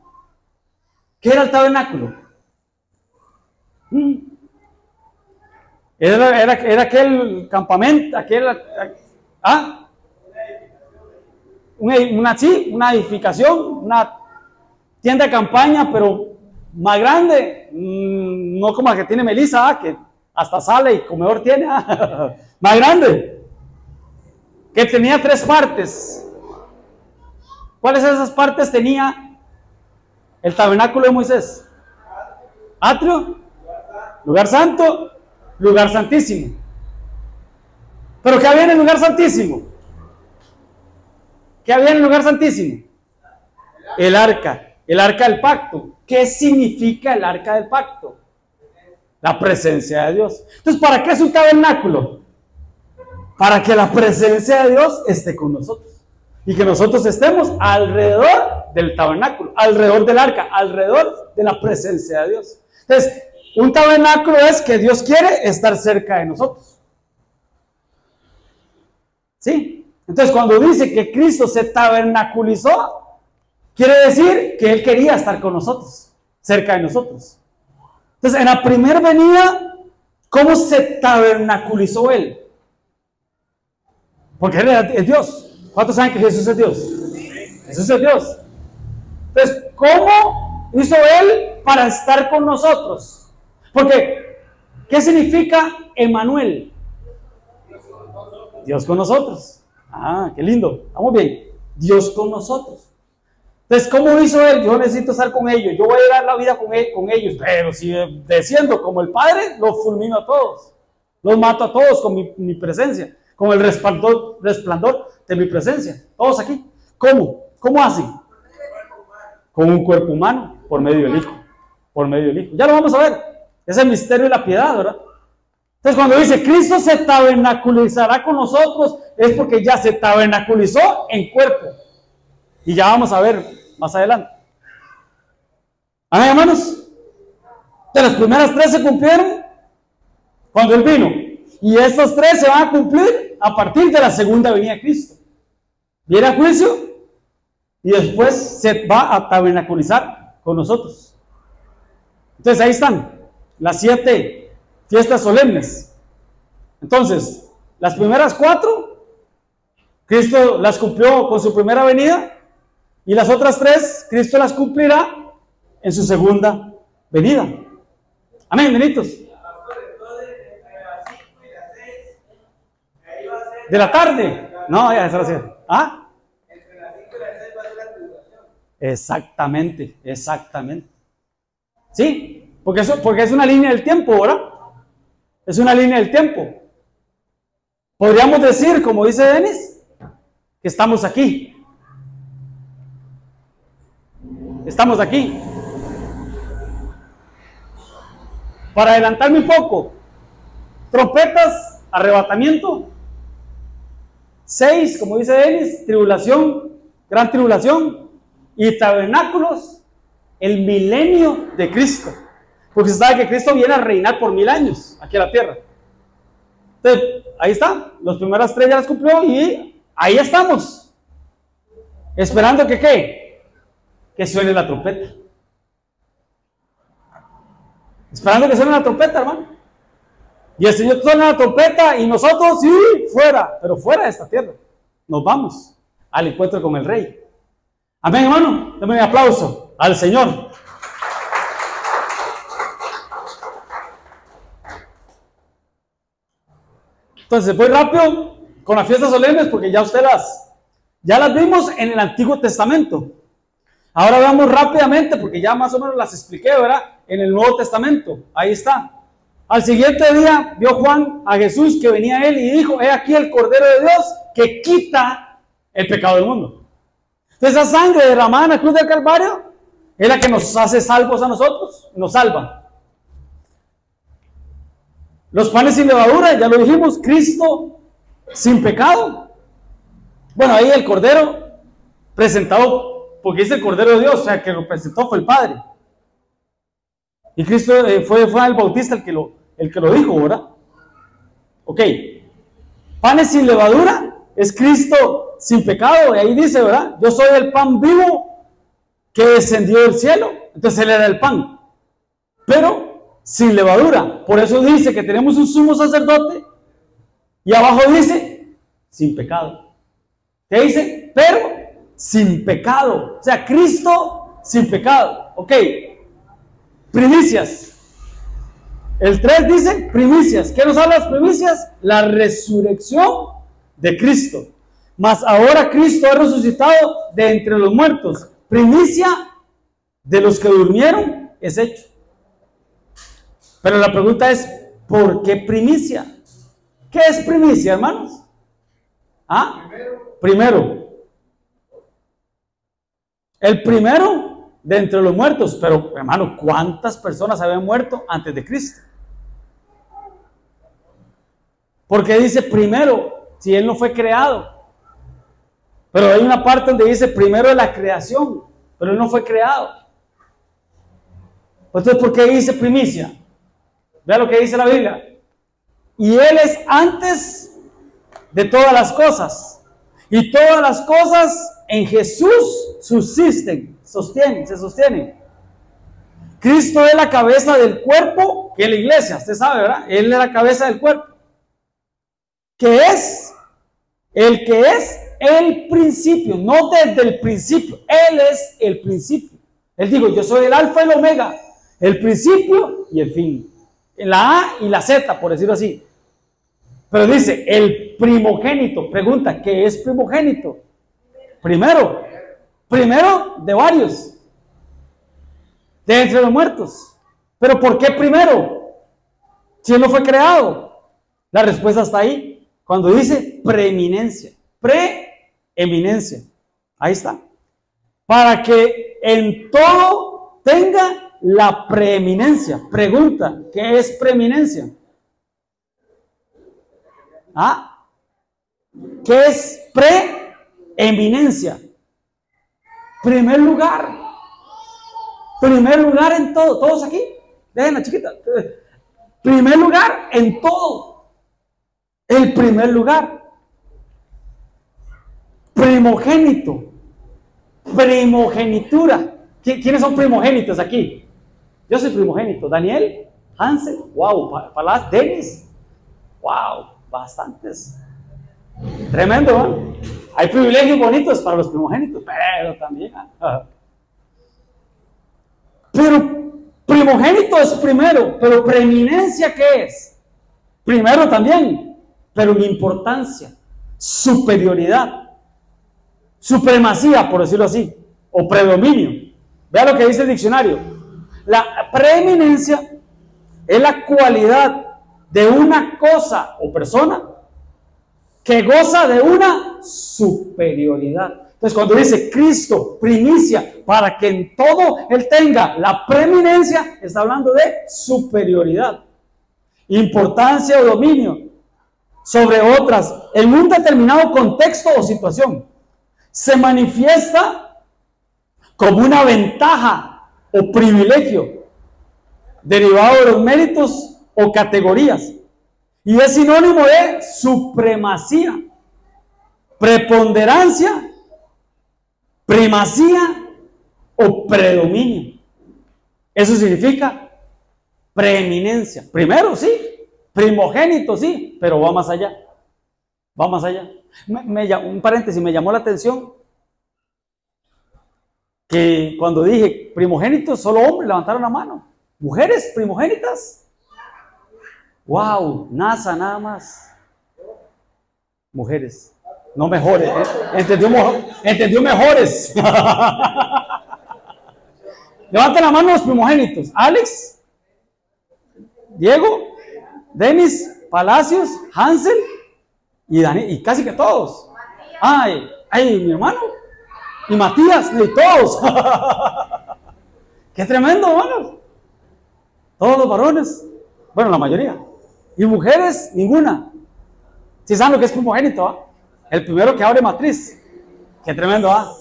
¿Qué era el tabernáculo? Era aquel campamento, una edificación, una tienda de campaña, pero más grande, no como la que tiene Melissa, que hasta sala y comedor tiene, más grande, que tenía 3 partes. ¿Cuáles de esas partes tenía el tabernáculo de Moisés? Atrio, lugar santo, lugar santísimo. ¿Pero qué había en el lugar santísimo? ¿Qué había en el lugar santísimo? El arca del pacto. ¿Qué significa el arca del pacto? La presencia de Dios. Entonces, ¿para qué es un tabernáculo? Para que la presencia de Dios esté con nosotros. Y que nosotros estemos alrededor del tabernáculo, alrededor del arca, alrededor de la presencia de Dios. Entonces, un tabernáculo es que Dios quiere estar cerca de nosotros. ¿Sí? Entonces, cuando dice que Cristo se tabernaculizó, quiere decir que Él quería estar con nosotros, cerca de nosotros. Entonces, en la primera venida, ¿cómo se tabernaculizó Él? Porque Él es Dios. ¿Cuántos saben que Jesús es Dios? Jesús es Dios. Entonces, ¿cómo hizo Él para estar con nosotros? Porque, ¿qué significa Emmanuel? Dios con nosotros. Ah, qué lindo. Estamos bien. Dios con nosotros. Entonces, ¿cómo hizo Él? Yo necesito estar con ellos. Yo voy a dar la vida con ellos. Pero si desciendo como el Padre, los fulmino a todos. Los mato a todos con mi presencia. Con el resplandor de mi presencia. Todos aquí. ¿Cómo? ¿Cómo hacen? Con un cuerpo humano por medio del Hijo. Por medio del Hijo. Ya lo vamos a ver. Es el misterio de la piedad, ¿verdad? Entonces, cuando dice Cristo se tabernaculizará con nosotros, es porque ya se tabernaculizó en cuerpo. Y ya vamos a ver más adelante. Amén, hermanos. De las primeras 3 se cumplieron. cuando Él vino. Y estos tres se van a cumplir a partir de la segunda venida de Cristo. Viene a juicio y después se va a tabernaculizar con nosotros. Entonces ahí están las 7 fiestas solemnes. Entonces, las primeras 4, Cristo las cumplió con su primera venida, y las otras 3, Cristo las cumplirá en su segunda venida. Amén, benitos. De la tarde. No, ya, eso lo ¿ah? Entre las 5 y las 6 va a ser la tribulación. Exactamente, exactamente. Sí, porque es una línea del tiempo, ¿verdad? Es una línea del tiempo. Podríamos decir, como dice Denis, que estamos aquí. Estamos aquí. Para adelantarme un poco, trompetas, arrebatamiento. 6, como dice Denis, tribulación, gran tribulación, y tabernáculos, el milenio de Cristo. Porque se sabe que Cristo viene a reinar por 1000 años aquí a la tierra. Entonces, ahí está, las primeras 3 ya las cumplió y ahí estamos. Esperando que ¿qué? Que suene la trompeta. Esperando que suene la trompeta, hermano. Y el Señor suena la trompeta y nosotros, sí, fuera, pero fuera de esta tierra. Nos vamos al encuentro con el Rey. Amén, hermano. Dame un aplauso al Señor. Entonces, voy rápido con las fiestas solemnes porque ya las vimos en el Antiguo Testamento. Ahora vamos rápidamente porque ya más o menos las expliqué, ¿verdad? En el Nuevo Testamento. Ahí está. Al siguiente día vio Juan a Jesús que venía a él y dijo: he aquí el Cordero de Dios que quita el pecado del mundo. Entonces, esa sangre derramada en la cruz del Calvario es la que nos hace salvos a nosotros, nos salva. Los panes sin levadura, ya lo dijimos, Cristo sin pecado. Bueno, ahí el Cordero presentado, porque es el Cordero de Dios, o sea, que lo presentó fue el Padre. Y Cristo fue el Bautista el que lo dijo, ¿verdad? Ok. Panes sin levadura es Cristo sin pecado. Y ahí dice, ¿verdad? Yo soy el pan vivo que descendió del cielo. Entonces Él era el pan, pero sin levadura. Por eso dice que tenemos un sumo sacerdote. Y abajo dice, sin pecado. ¿Qué dice? Pero sin pecado. O sea, Cristo sin pecado. Ok. Primicias. El 3 dice primicias. ¿Qué nos habla las primicias? La resurrección de Cristo. Mas ahora Cristo ha resucitado de entre los muertos. Primicia de los que durmieron es hecho. Pero la pregunta es, ¿por qué primicia? ¿Qué es primicia, hermanos? ¿Ah? Primero. El primero de entre los muertos. Pero, hermano, ¿cuántas personas habían muerto antes de Cristo? Porque dice primero, si Él no fue creado. Pero hay una parte donde dice primero de la creación, pero Él no fue creado. Entonces, ¿por qué dice primicia? Vea lo que dice la Biblia. Y Él es antes de todas las cosas. Y todas las cosas en Jesús subsisten, se sostienen. Cristo es la cabeza del cuerpo, que es la iglesia, usted sabe, ¿verdad? Él es la cabeza del cuerpo. Que es el principio, no desde el principio. Él es el principio. Él dijo, yo soy el alfa y el omega, el principio y el fin. La A y la Z, por decirlo así. Pero dice, el primogénito. Pregunta, ¿qué es primogénito? Primero de varios, de entre los muertos. ¿Pero por qué primero? Si Él no fue creado. La respuesta está ahí. Cuando dice preeminencia, preeminencia, ahí está. Para que en todo tenga la preeminencia. Pregunta, ¿qué es preeminencia? ¿Ah? ¿Qué es preeminencia? Primer lugar en todo. Todos aquí, dejen la chiquita. Primer lugar en todo. El primer lugar. Primogénito. Primogenitura. ¿Quiénes son primogénitos aquí? Yo soy primogénito. Daniel, Hansel, wow, Palas, Denis, wow, bastantes. Tremendo, ¿no? Hay privilegios bonitos para los primogénitos, pero también. Pero primogénito es primero, pero preeminencia, ¿qué es? Primero también, pero en importancia, superioridad, supremacía, por decirlo así, o predominio. Vea lo que dice el diccionario. La preeminencia es la cualidad de una cosa o persona que goza de una superioridad. Entonces, cuando dice Cristo, primicia, para que en todo Él tenga la preeminencia, está hablando de superioridad, importancia o dominio sobre otras en un determinado contexto o situación. Se manifiesta como una ventaja o privilegio derivado de los méritos o categorías, y es sinónimo de supremacía, preponderancia, primacía o predominio. Eso significa preeminencia. Primero, sí, primogénito, sí, pero va más allá. Va más allá. Un paréntesis, me llamó la atención que cuando dije primogénitos, solo hombres levantaron la mano. Mujeres primogénitas. Wow, NASA nada más. Mujeres. No mejores. Entendió mejores. Levanten la mano los primogénitos. Alex, Diego, Denis, Palacios, Hansel y Daniel, y casi que todos. Ay, mi hermano. Y Matías, y todos. Qué tremendo, hermanos. Todos los varones. Bueno, la mayoría. Y mujeres, ninguna. ¿Sí saben lo que es primogénito? ¿Ah? El primero que abre matriz. Qué tremendo, ¿ah?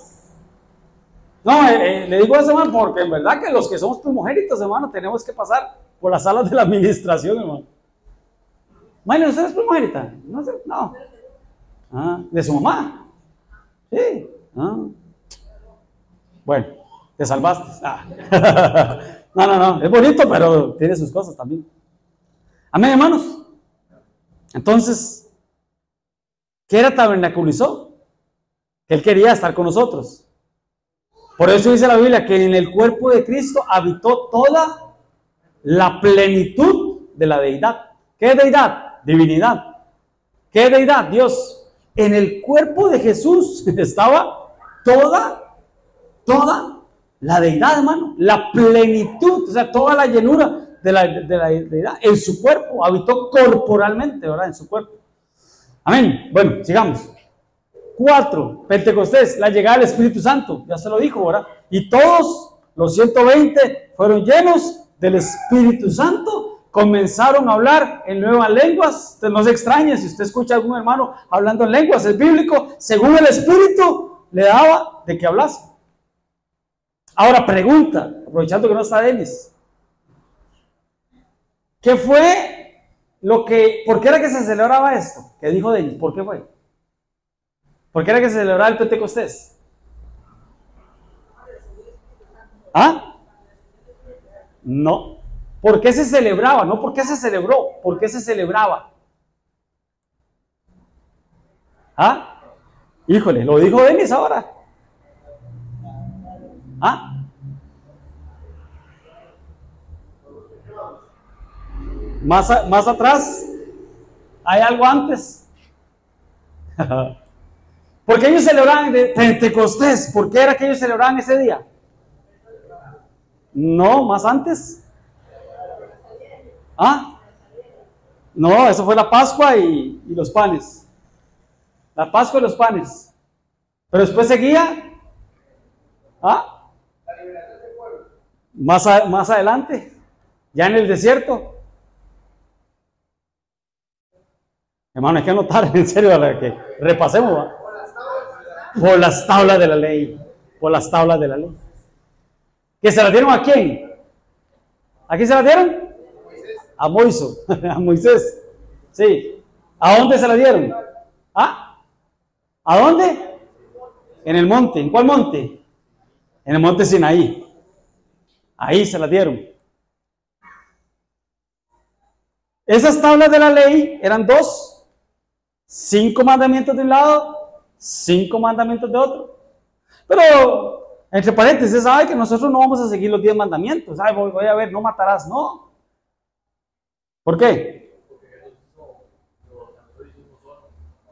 No, le digo eso, hermano, porque en verdad que los que somos primogénitos, hermano, tenemos que pasar por las salas de la administración, hermano. Maylen, ¿usted es primogénita? No sé, no. Ah, ¿de su mamá? Sí. Ah. Bueno, te salvaste. Ah. No, es bonito, pero tiene sus cosas también. Amén, hermanos. Entonces, ¿qué era tabernaculizó? Que Él quería estar con nosotros. Por eso dice la Biblia que en el cuerpo de Cristo habitó toda la plenitud de la deidad. ¿Qué es deidad? Divinidad. ¿Qué es deidad? Dios. En el cuerpo de Jesús estaba toda la deidad, hermano. La plenitud, o sea, toda la llenura de la deidad en su cuerpo. Habitó corporalmente, ¿verdad? En su cuerpo. Amén. Bueno, sigamos. 4, Pentecostés, la llegada del Espíritu Santo, ya se lo dijo, ¿verdad? Y todos los 120 fueron llenos del Espíritu Santo, comenzaron a hablar en nuevas lenguas. Entonces no se extrañe si usted escucha a algún hermano hablando en lenguas, es bíblico, según el Espíritu le daba de que hablase. Ahora pregunta, aprovechando que no está Denis, ¿qué fue por qué era que se celebraba esto? ¿Qué dijo Denis? ¿Por qué fue? ¿Por qué era que se celebraba el Pentecostés? ¿Ah? No. ¿Por qué se celebraba? No, ¿por qué se celebró? ¿Por qué se celebraba? ¿Ah? Híjole, lo dijo Denis ahora. ¿Ah? Más atrás, hay algo antes. ¿Por qué ellos celebraban de Pentecostés? ¿Por qué era que ellos celebraban ese día? No, más antes. ¿Ah? No, eso fue la Pascua y los panes. La Pascua y los panes. Pero después seguía. ¿Ah? Más adelante, ya en el desierto. Hermano, hay que anotar, en serio, que repasemos, ¿va? Por las tablas de la ley. Por las tablas de la ley. ¿Que se las dieron a quién? ¿A quién se las dieron? A Moisés, a Moisés. Sí. ¿A dónde se la dieron? ¿Ah? ¿A dónde? En el monte. ¿En cuál monte? En el monte Sinaí. Ahí se la dieron. Esas tablas de la ley eran dos. 5 mandamientos de un lado, 5 mandamientos de otro. Pero, entre paréntesis, sabe que nosotros no vamos a seguir los 10 mandamientos. Ay, voy a ver, no matarás, no. ¿Por qué?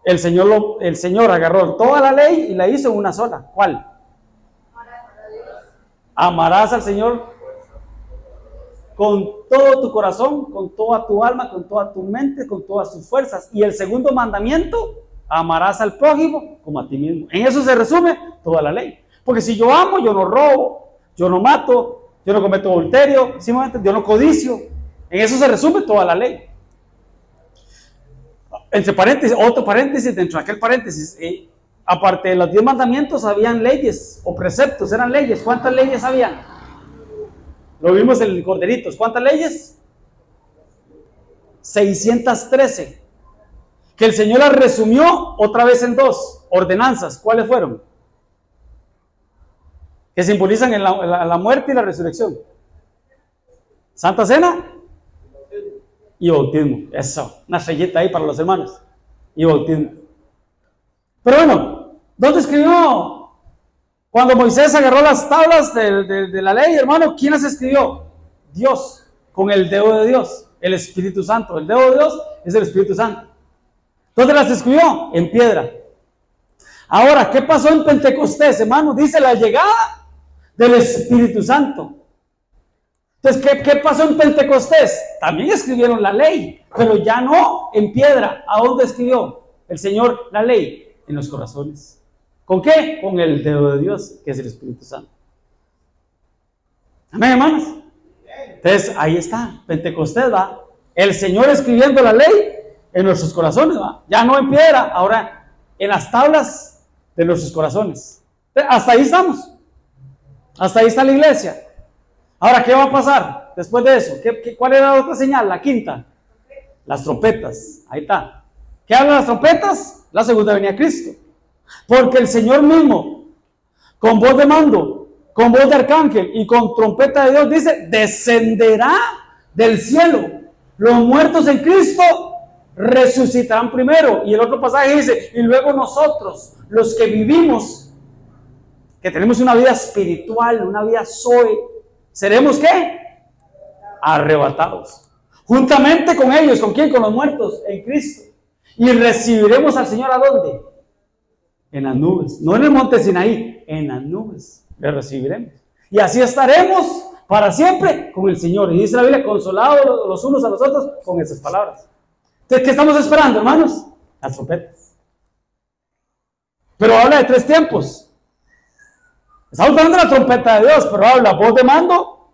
El Señor agarró toda la ley y la hizo en una sola. ¿Cuál? Amarás al Señor con todo tu corazón, con toda tu alma, con toda tu mente, con todas tus fuerzas. Y el segundo mandamiento, amarás al prójimo como a ti mismo. En eso se resume toda la ley. Porque si yo amo, yo no robo, yo no mato, yo no cometo adulterio, simplemente yo no codicio. En eso se resume toda la ley. Entre paréntesis, otro paréntesis, dentro de aquel paréntesis, aparte de los 10 mandamientos, habían leyes o preceptos, eran leyes. ¿Cuántas leyes habían? Lo vimos en el Corderitos. ¿Cuántas leyes? 613. Que el Señor las resumió otra vez en 2 ordenanzas. ¿Cuáles fueron? Que simbolizan en la muerte y la resurrección. Santa Cena y bautismo. Eso, una estrellita ahí para los hermanos. Y bautismo. Pero bueno, ¿dónde escribió? Cuando Moisés agarró las tablas de la ley, hermano, ¿quién las escribió? Dios, con el dedo de Dios, el Espíritu Santo. El dedo de Dios es el Espíritu Santo. ¿Dónde las escribió? En piedra. Ahora, ¿qué pasó en Pentecostés, hermano? Dice la llegada del Espíritu Santo. Entonces, ¿qué pasó en Pentecostés? También escribieron la ley, pero ya no en piedra. ¿A dónde escribió el Señor la ley? En los corazones. ¿Con qué? Con el dedo de Dios, que es el Espíritu Santo. Amén, hermanos. Entonces, ahí está, Pentecostés, va. El Señor escribiendo la ley en nuestros corazones, va. Ya no en piedra, ahora en las tablas de nuestros corazones. Entonces, hasta ahí estamos. Hasta ahí está la iglesia. Ahora, ¿qué va a pasar después de eso? ¿Cuál era la otra señal? La quinta. Las trompetas. Ahí está. ¿Qué hablan las trompetas? La segunda venida de Cristo. Porque el Señor mismo, con voz de mando, con voz de arcángel y con trompeta de Dios, dice, descenderá del cielo. Los muertos en Cristo resucitarán primero. Y el otro pasaje dice, y luego nosotros, los que vivimos, que tenemos una vida espiritual, una vida zoe, ¿seremos qué? Arrebatados. Juntamente con ellos, ¿con quién? Con los muertos en Cristo. Y recibiremos al Señor ¿a dónde? En las nubes. No en el monte Sinaí, en las nubes le recibiremos. Y así estaremos para siempre con el Señor. Y dice la Biblia, consolados los unos a los otros con esas palabras. Entonces, ¿qué estamos esperando, hermanos? Las trompetas. Pero habla de 3 tiempos. Estamos hablando de la trompeta de Dios, pero habla voz de mando,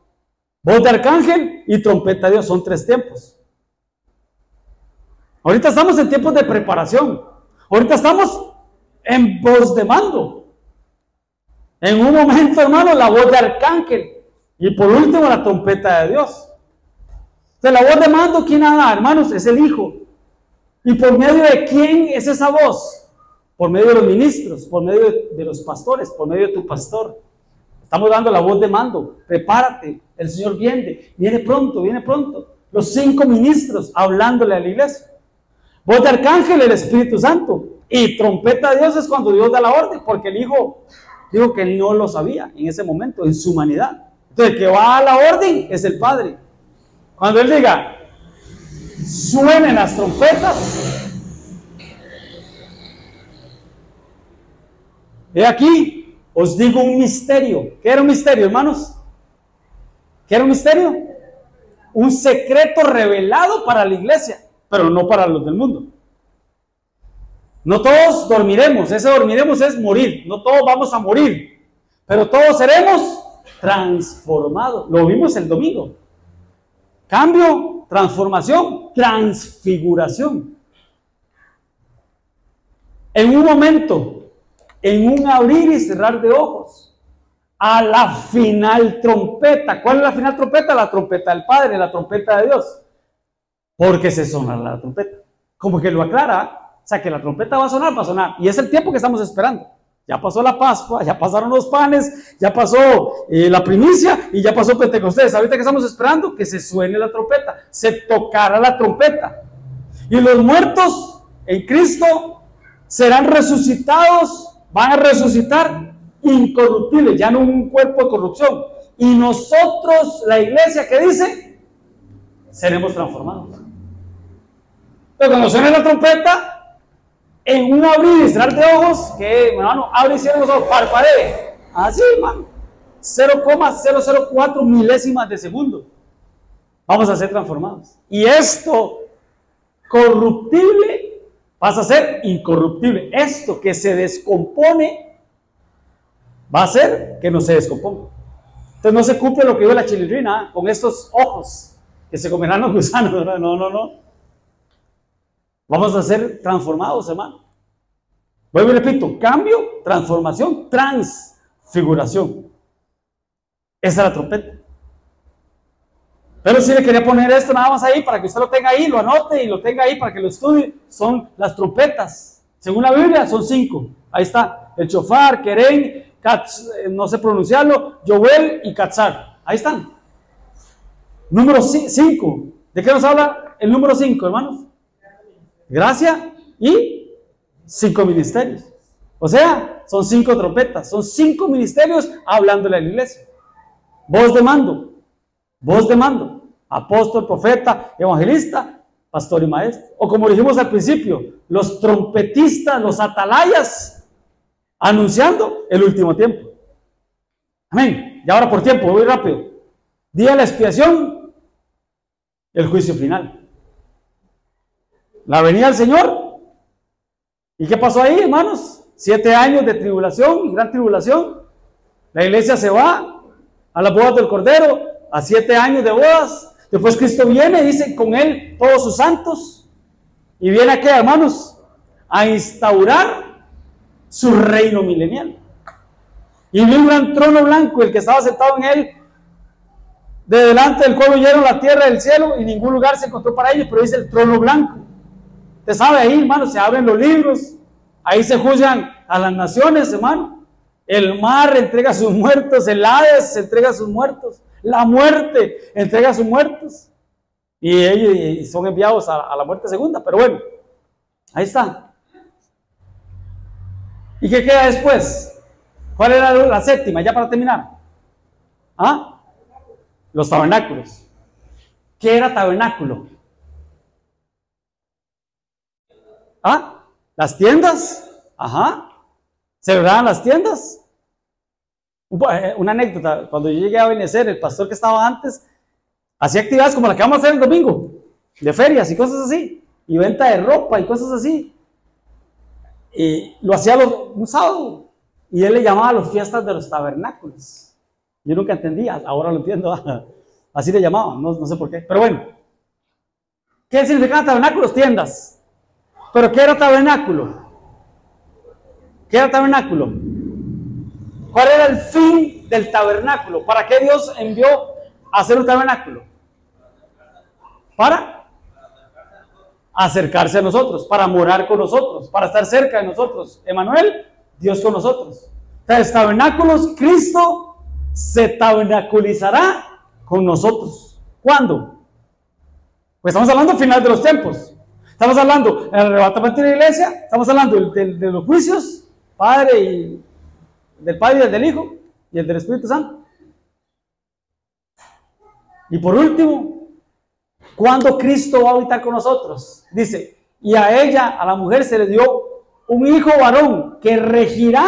voz de arcángel y trompeta de Dios. Son 3 tiempos. Ahorita estamos en tiempos de preparación. Ahorita estamos en voz de mando. En un momento, hermano, la voz de arcángel. Y por último, la trompeta de Dios. Entonces, la voz de mando, ¿quién da, hermanos? Es el Hijo. ¿Y por medio de quién es esa voz? Por medio de los ministros, por medio de los pastores, por medio de tu pastor. Estamos dando la voz de mando. Prepárate, el Señor viene pronto, viene pronto. Los 5 ministros hablándole a la iglesia. Voz de arcángel, el Espíritu Santo. Y trompeta de Dios es cuando Dios da la orden, porque el Hijo dijo que él no lo sabía en ese momento, en su humanidad. Entonces, el que va a la orden es el Padre. Cuando él diga, suenen las trompetas, he aquí, os digo un misterio. ¿Qué era un misterio, hermanos? ¿Qué era un misterio? Un secreto revelado para la iglesia, pero no para los del mundo. No todos dormiremos, ese dormiremos es morir, no todos vamos a morir, pero todos seremos transformados. Lo vimos el domingo. Cambio, transformación, transfiguración. En un momento, en un abrir y cerrar de ojos, a la final trompeta. ¿Cuál es la final trompeta? La trompeta del Padre, la trompeta de Dios. porque se sonará la trompeta. Como que lo aclara, o sea que la trompeta va a sonar, y es el tiempo que estamos esperando. Ya pasó la Pascua, ya pasaron los panes, ya pasó la primicia y ya pasó Pentecostés. Ahorita que estamos esperando que se suene la trompeta, se tocará la trompeta. Y los muertos en Cristo serán resucitados, van a resucitar incorruptibles, ya no un cuerpo de corrupción. Y nosotros, la iglesia, ¿qué dice? Seremos transformados. Entonces, cuando suene la trompeta, en un abrir y cerrar de ojos, que hermano, abre y cierra los ojos, parpadee, así hermano, 0,004 milésimas de segundo, vamos a ser transformados. Y esto corruptible pasa a ser incorruptible. Esto que se descompone va a hacer que no se descomponga. Entonces no se cumple lo que dijo la chilindrina, con estos ojos que se comerán los gusanos, ¿verdad? No. Vamos a ser transformados, hermano. Vuelvo y repito, cambio, transformación, transfiguración. Esa es la trompeta. Pero sí le quería poner esto nada más ahí para que usted lo tenga ahí, lo anote y lo tenga ahí para que lo estudie. Son las trompetas. Según la Biblia son 5. Ahí está. El shofar, Keren, no sé pronunciarlo, Yoel y Katzar. Ahí están. Número 5. ¿De qué nos habla el número 5, hermanos? Gracia y 5 ministerios. O sea, son 5 trompetas, son 5 ministerios hablándole a la iglesia. Voz de mando, apóstol, profeta, evangelista, pastor y maestro. O como dijimos al principio, los trompetistas, los atalayas, anunciando el último tiempo. Amén. Y ahora por tiempo, voy rápido. Día de la expiación, el juicio final. La venida del Señor. ¿Y qué pasó ahí, hermanos? 7 años de tribulación y gran tribulación. La iglesia se va a las bodas del Cordero, a 7 años de bodas. Después Cristo viene, dice, con él todos sus santos. Y viene aquí, hermanos, a instaurar su reino milenial. Y vi un gran trono blanco, el que estaba sentado en él, de delante del cual huyeron la tierra y el cielo, y ningún lugar se encontró para ellos, pero dice el trono blanco. Usted sabe, ahí, hermano, se abren los libros, ahí se juzgan a las naciones, hermano. El mar entrega sus muertos, el Hades entrega sus muertos, la muerte entrega sus muertos, y ellos son enviados a la muerte segunda. Pero bueno, ahí está. ¿Y qué queda después? ¿Cuál era la séptima? Ya para terminar. Los tabernáculos. ¿Qué era tabernáculo? Las tiendas. ¿Celebraban las tiendas? Una anécdota, cuando yo llegué a Benecer, el pastor que estaba antes hacía actividades como la que vamos a hacer el domingo, de ferias y cosas así, y venta de ropa y cosas así. Y lo hacía un sábado, y él le llamaba a las fiestas de los tabernáculos. Yo nunca entendía, ahora lo entiendo, así le llamaban, no sé por qué, pero bueno. ¿Qué significaban tabernáculos? Tiendas. ¿Pero qué era tabernáculo? ¿Qué era tabernáculo? ¿Cuál era el fin del tabernáculo? ¿Para qué Dios envió a hacer un tabernáculo? Para acercarse a nosotros, para morar con nosotros, para estar cerca de nosotros. Emmanuel, Dios con nosotros. Entonces, tabernáculos, Cristo se tabernaculizará con nosotros. ¿Cuándo? Pues estamos hablando del final de los tiempos. Estamos hablando del arrebatamiento de la iglesia, estamos hablando de los juicios, del Padre y del Hijo y el del Espíritu Santo. Y por último, ¿cuándo Cristo va a habitar con nosotros? Dice, y a ella, a la mujer, se le dio un hijo varón que regirá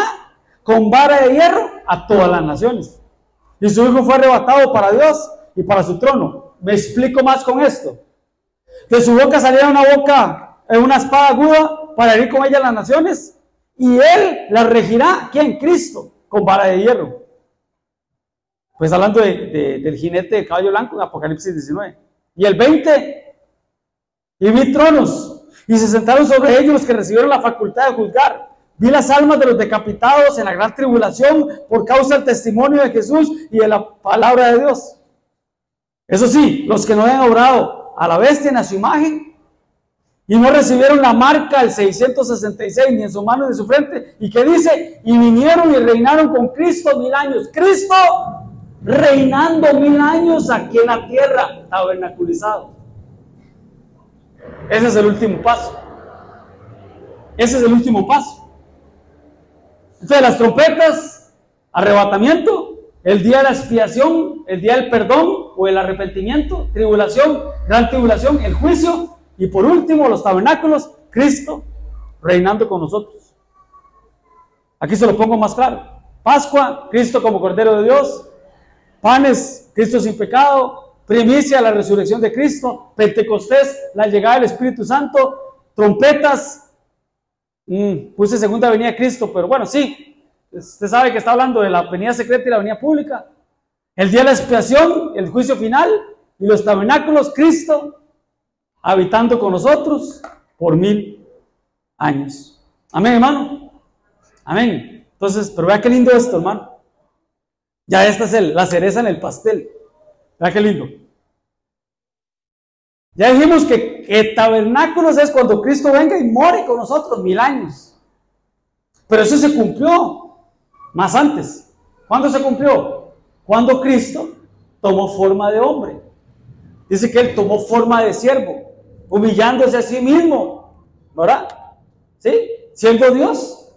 con vara de hierro a todas las naciones. Y su hijo fue arrebatado para Dios y para su trono. Me explico más con esto. De su boca salía una espada aguda para herir con ella las naciones, y él la regirá, ¿quién? Cristo, con vara de hierro. Pues hablando del jinete de caballo blanco en Apocalipsis 19. Y el 20, y vi tronos, y se sentaron sobre ellos los que recibieron la facultad de juzgar. Vi las almas de los decapitados en la gran tribulación por causa del testimonio de Jesús y de la palabra de Dios. Eso sí, los que no habían obrado a la bestia ni a su imagen, y no recibieron la marca del 666 ni en su mano ni en su frente. ¿Y qué dice? Y vinieron y reinaron con Cristo 1000 años. Cristo reinando 1000 años aquí en la tierra, tabernaculizado. Ese es el último paso. Ese es el último paso. Entonces las trompetas, arrebatamiento, el día de la expiación, el día del perdón o el arrepentimiento, tribulación, gran tribulación, el juicio, y por último los tabernáculos, Cristo reinando con nosotros. Aquí se lo pongo más claro. Pascua, Cristo como Cordero de Dios. Panes, Cristo sin pecado. Primicia, la resurrección de Cristo. Pentecostés, la llegada del Espíritu Santo. Trompetas, puse segunda venida de Cristo, pero bueno, sí, usted sabe que está hablando de la venida secreta y la venida pública. El día de la expiación, el juicio final y los tabernáculos, Cristo habitando con nosotros por 1000 años. Amén, hermano. Amén. Entonces, pero vea qué lindo esto, hermano. Ya esta es la cereza en el pastel. Vea qué lindo. Ya dijimos que tabernáculos es cuando Cristo venga y more con nosotros 1000 años. Pero eso se cumplió más antes. ¿Cuándo se cumplió? Cuando Cristo tomó forma de hombre. Dice que Él tomó forma de siervo, humillándose a sí mismo, ¿verdad? ¿Sí? Siendo Dios,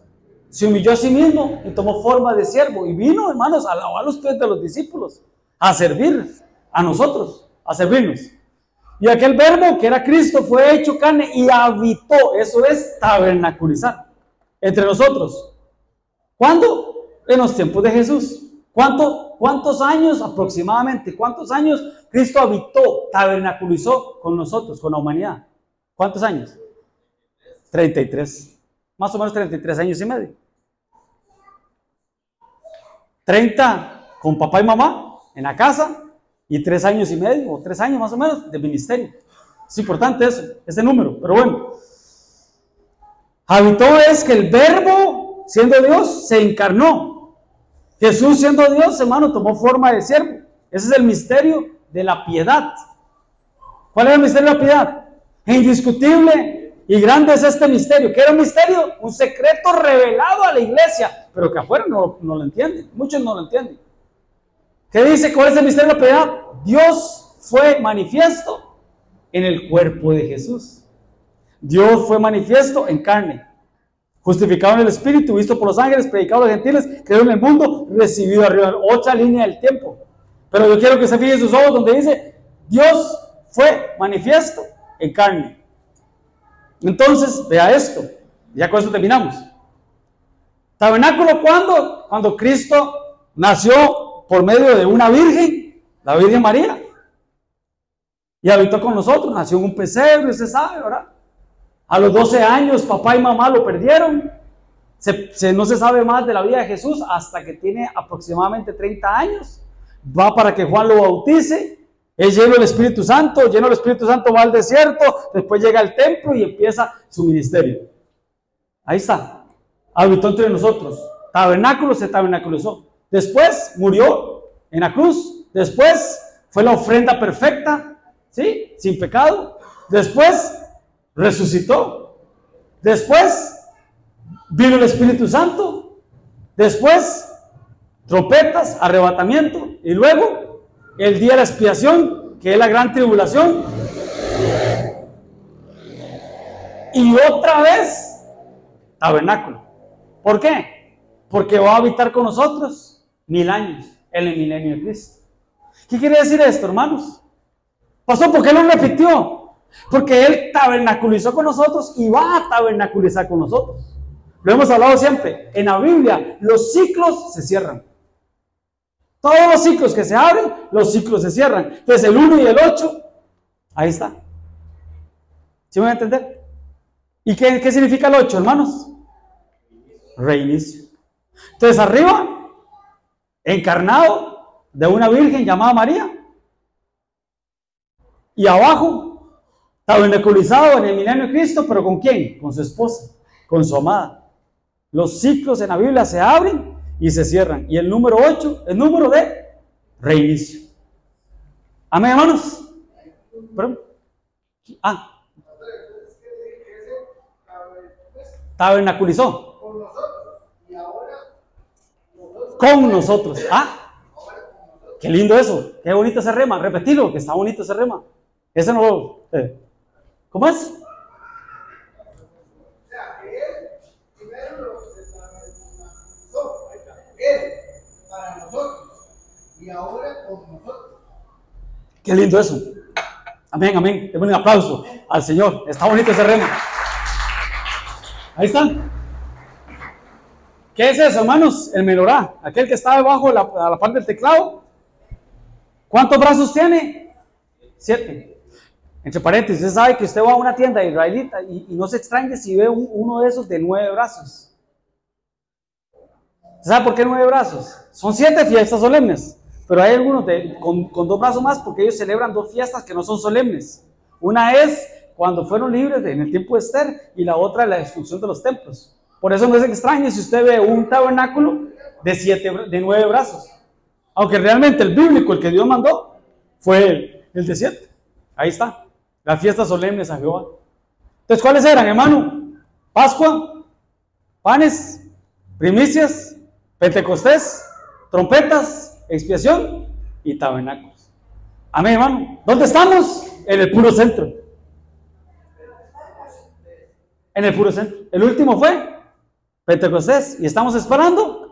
se humilló a sí mismo y tomó forma de siervo. Y vino, hermanos, a lavar los pies de los discípulos, a servir a nosotros, a servirnos. Y aquel verbo que era Cristo fue hecho carne y habitó. Eso es tabernaculizar entre nosotros. ¿Cuándo? En los tiempos de Jesús. ¿Cuántos años aproximadamente? ¿Cuántos años Cristo habitó, tabernaculizó con nosotros, con la humanidad? ¿Cuántos años? 33. Más o menos 33 años y medio. 30 con papá y mamá en la casa. Y 3 años y medio, o 3 años más o menos, de ministerio. Es importante eso, ese número, pero bueno. Habitó es que el verbo, siendo Dios, se encarnó. Jesús, siendo Dios, hermano, tomó forma de siervo. Ese es el misterio de la piedad. ¿Cuál es el misterio de la piedad? Indiscutible y grande es este misterio. ¿Qué era un misterio? Un secreto revelado a la iglesia, pero que afuera no lo entienden. Muchos no lo entienden. ¿Qué dice? ¿Cuál es el misterio de la piedad? Dios fue manifiesto en el cuerpo de Jesús. Dios fue manifiesto en carne, justificado en el Espíritu, visto por los ángeles, predicado a los gentiles, creado en el mundo, recibido arriba. Otra línea del tiempo. Pero yo quiero que se fije sus ojos donde dice, Dios fue manifiesto en carne. Entonces, vea esto. Ya con esto terminamos. ¿Tabernáculo cuándo? Cuando Cristo nació por medio de una virgen, la Virgen María, y habitó con nosotros, nació en un pesebre, usted sabe, ¿verdad? A los 12 años papá y mamá lo perdieron, no se sabe más de la vida de Jesús hasta que tiene aproximadamente 30 años, va para que Juan lo bautice, es lleno del Espíritu Santo, lleno del Espíritu Santo va al desierto, después llega al templo y empieza su ministerio. Ahí está, habitó entre nosotros, tabernáculo se tabernaculizó. Después murió en la cruz. Después fue la ofrenda perfecta, ¿sí? Sin pecado. Después resucitó. Después vino el Espíritu Santo. Después trompetas, arrebatamiento. Y luego el día de la expiación, que es la gran tribulación. Y otra vez tabernáculo. ¿Por qué? Porque va a habitar con nosotros 1000 años, en el milenio de Cristo. ¿Qué quiere decir esto, hermanos? Pastor, ¿por qué lo repitió? Porque Él tabernaculizó con nosotros y va a tabernaculizar con nosotros. Lo hemos hablado siempre. En la Biblia, los ciclos se cierran. Todos los ciclos que se abren, los ciclos se cierran. Entonces, el 1 y el 8, ahí está. ¿Sí me van a entender? ¿Y qué significa el 8, hermanos? Reinicio. Entonces, arriba, encarnado de una virgen llamada María. Y abajo, tabernaculizado en el milenio de Cristo, pero ¿con quién? Con su esposa, con su amada. Los ciclos en la Biblia se abren y se cierran. Y el número 8, el número de reinicio. Amén, hermanos. Pero, Tabernaculizó. Con nosotros. Qué lindo eso. Qué bonito ese rema. Repetilo, que está bonito ese rema. Ese no lo... ¿Cómo es? Para nosotros y ahora con nosotros. Qué lindo eso. Amén, amén. Denle un aplauso al Señor. Está bonito ese rema. Ahí están. ¿Qué es eso, hermanos? El menorá. Aquel que está debajo a la parte del teclado. ¿Cuántos brazos tiene? 7. Entre paréntesis, usted sabe que usted va a una tienda israelita y no se extrañe si ve uno de esos de 9 brazos. ¿Sabe por qué 9 brazos? Son 7 fiestas solemnes, pero hay algunos con 2 brazos más porque ellos celebran 2 fiestas que no son solemnes. Una es cuando fueron libres en el tiempo de Esther y la otra la destrucción de los templos. Por eso no se extrañe si usted ve un tabernáculo de 9 brazos. Aunque realmente el bíblico, el que Dios mandó, fue el de 7. Ahí está, las fiestas solemnes a Jehová. Entonces, ¿cuáles eran, hermano? Pascua, panes, primicias, Pentecostés, trompetas, expiación y tabernáculos. Amén, hermano. ¿Dónde estamos? En el puro centro. En el puro centro. El último fue Pentecostés y estamos esperando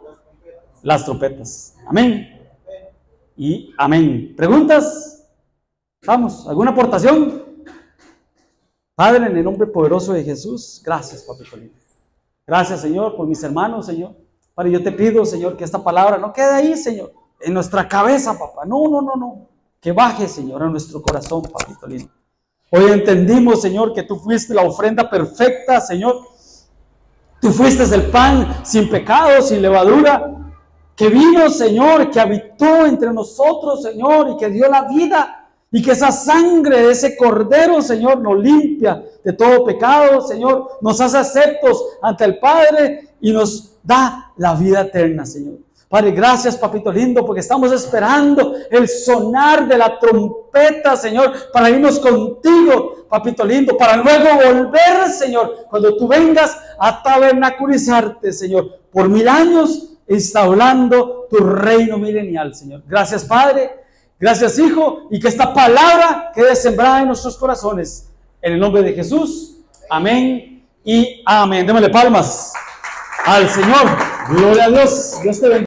las trompetas. Amén. Y amén. ¿Preguntas? Vamos, ¿alguna aportación? Padre, en el nombre poderoso de Jesús, gracias, papito lindo. Gracias, Señor, por mis hermanos, Señor. Padre, yo te pido, Señor, que esta palabra no quede ahí, Señor, en nuestra cabeza, papá. No. Que baje, Señor, a nuestro corazón, papito lindo. Hoy entendimos, Señor, que tú fuiste la ofrenda perfecta, Señor. Tú fuiste el pan sin pecado, sin levadura, que vino, Señor, que habitó entre nosotros, Señor, y que dio la vida, y que esa sangre de ese cordero, Señor, nos limpia de todo pecado, Señor, nos hace aceptos ante el Padre y nos da la vida eterna, Señor. Padre, gracias, papito lindo, porque estamos esperando el sonar de la trompeta, Señor, para irnos contigo, papito lindo, para luego volver, Señor, cuando tú vengas a tabernaculizarte, Señor, por 1000 años, instaurando tu reino milenial, Señor. Gracias, Padre, gracias, Hijo, y que esta palabra quede sembrada en nuestros corazones. En el nombre de Jesús, amén y amén. Démosle palmas al Señor. Gloria a Dios. Dios te bendiga.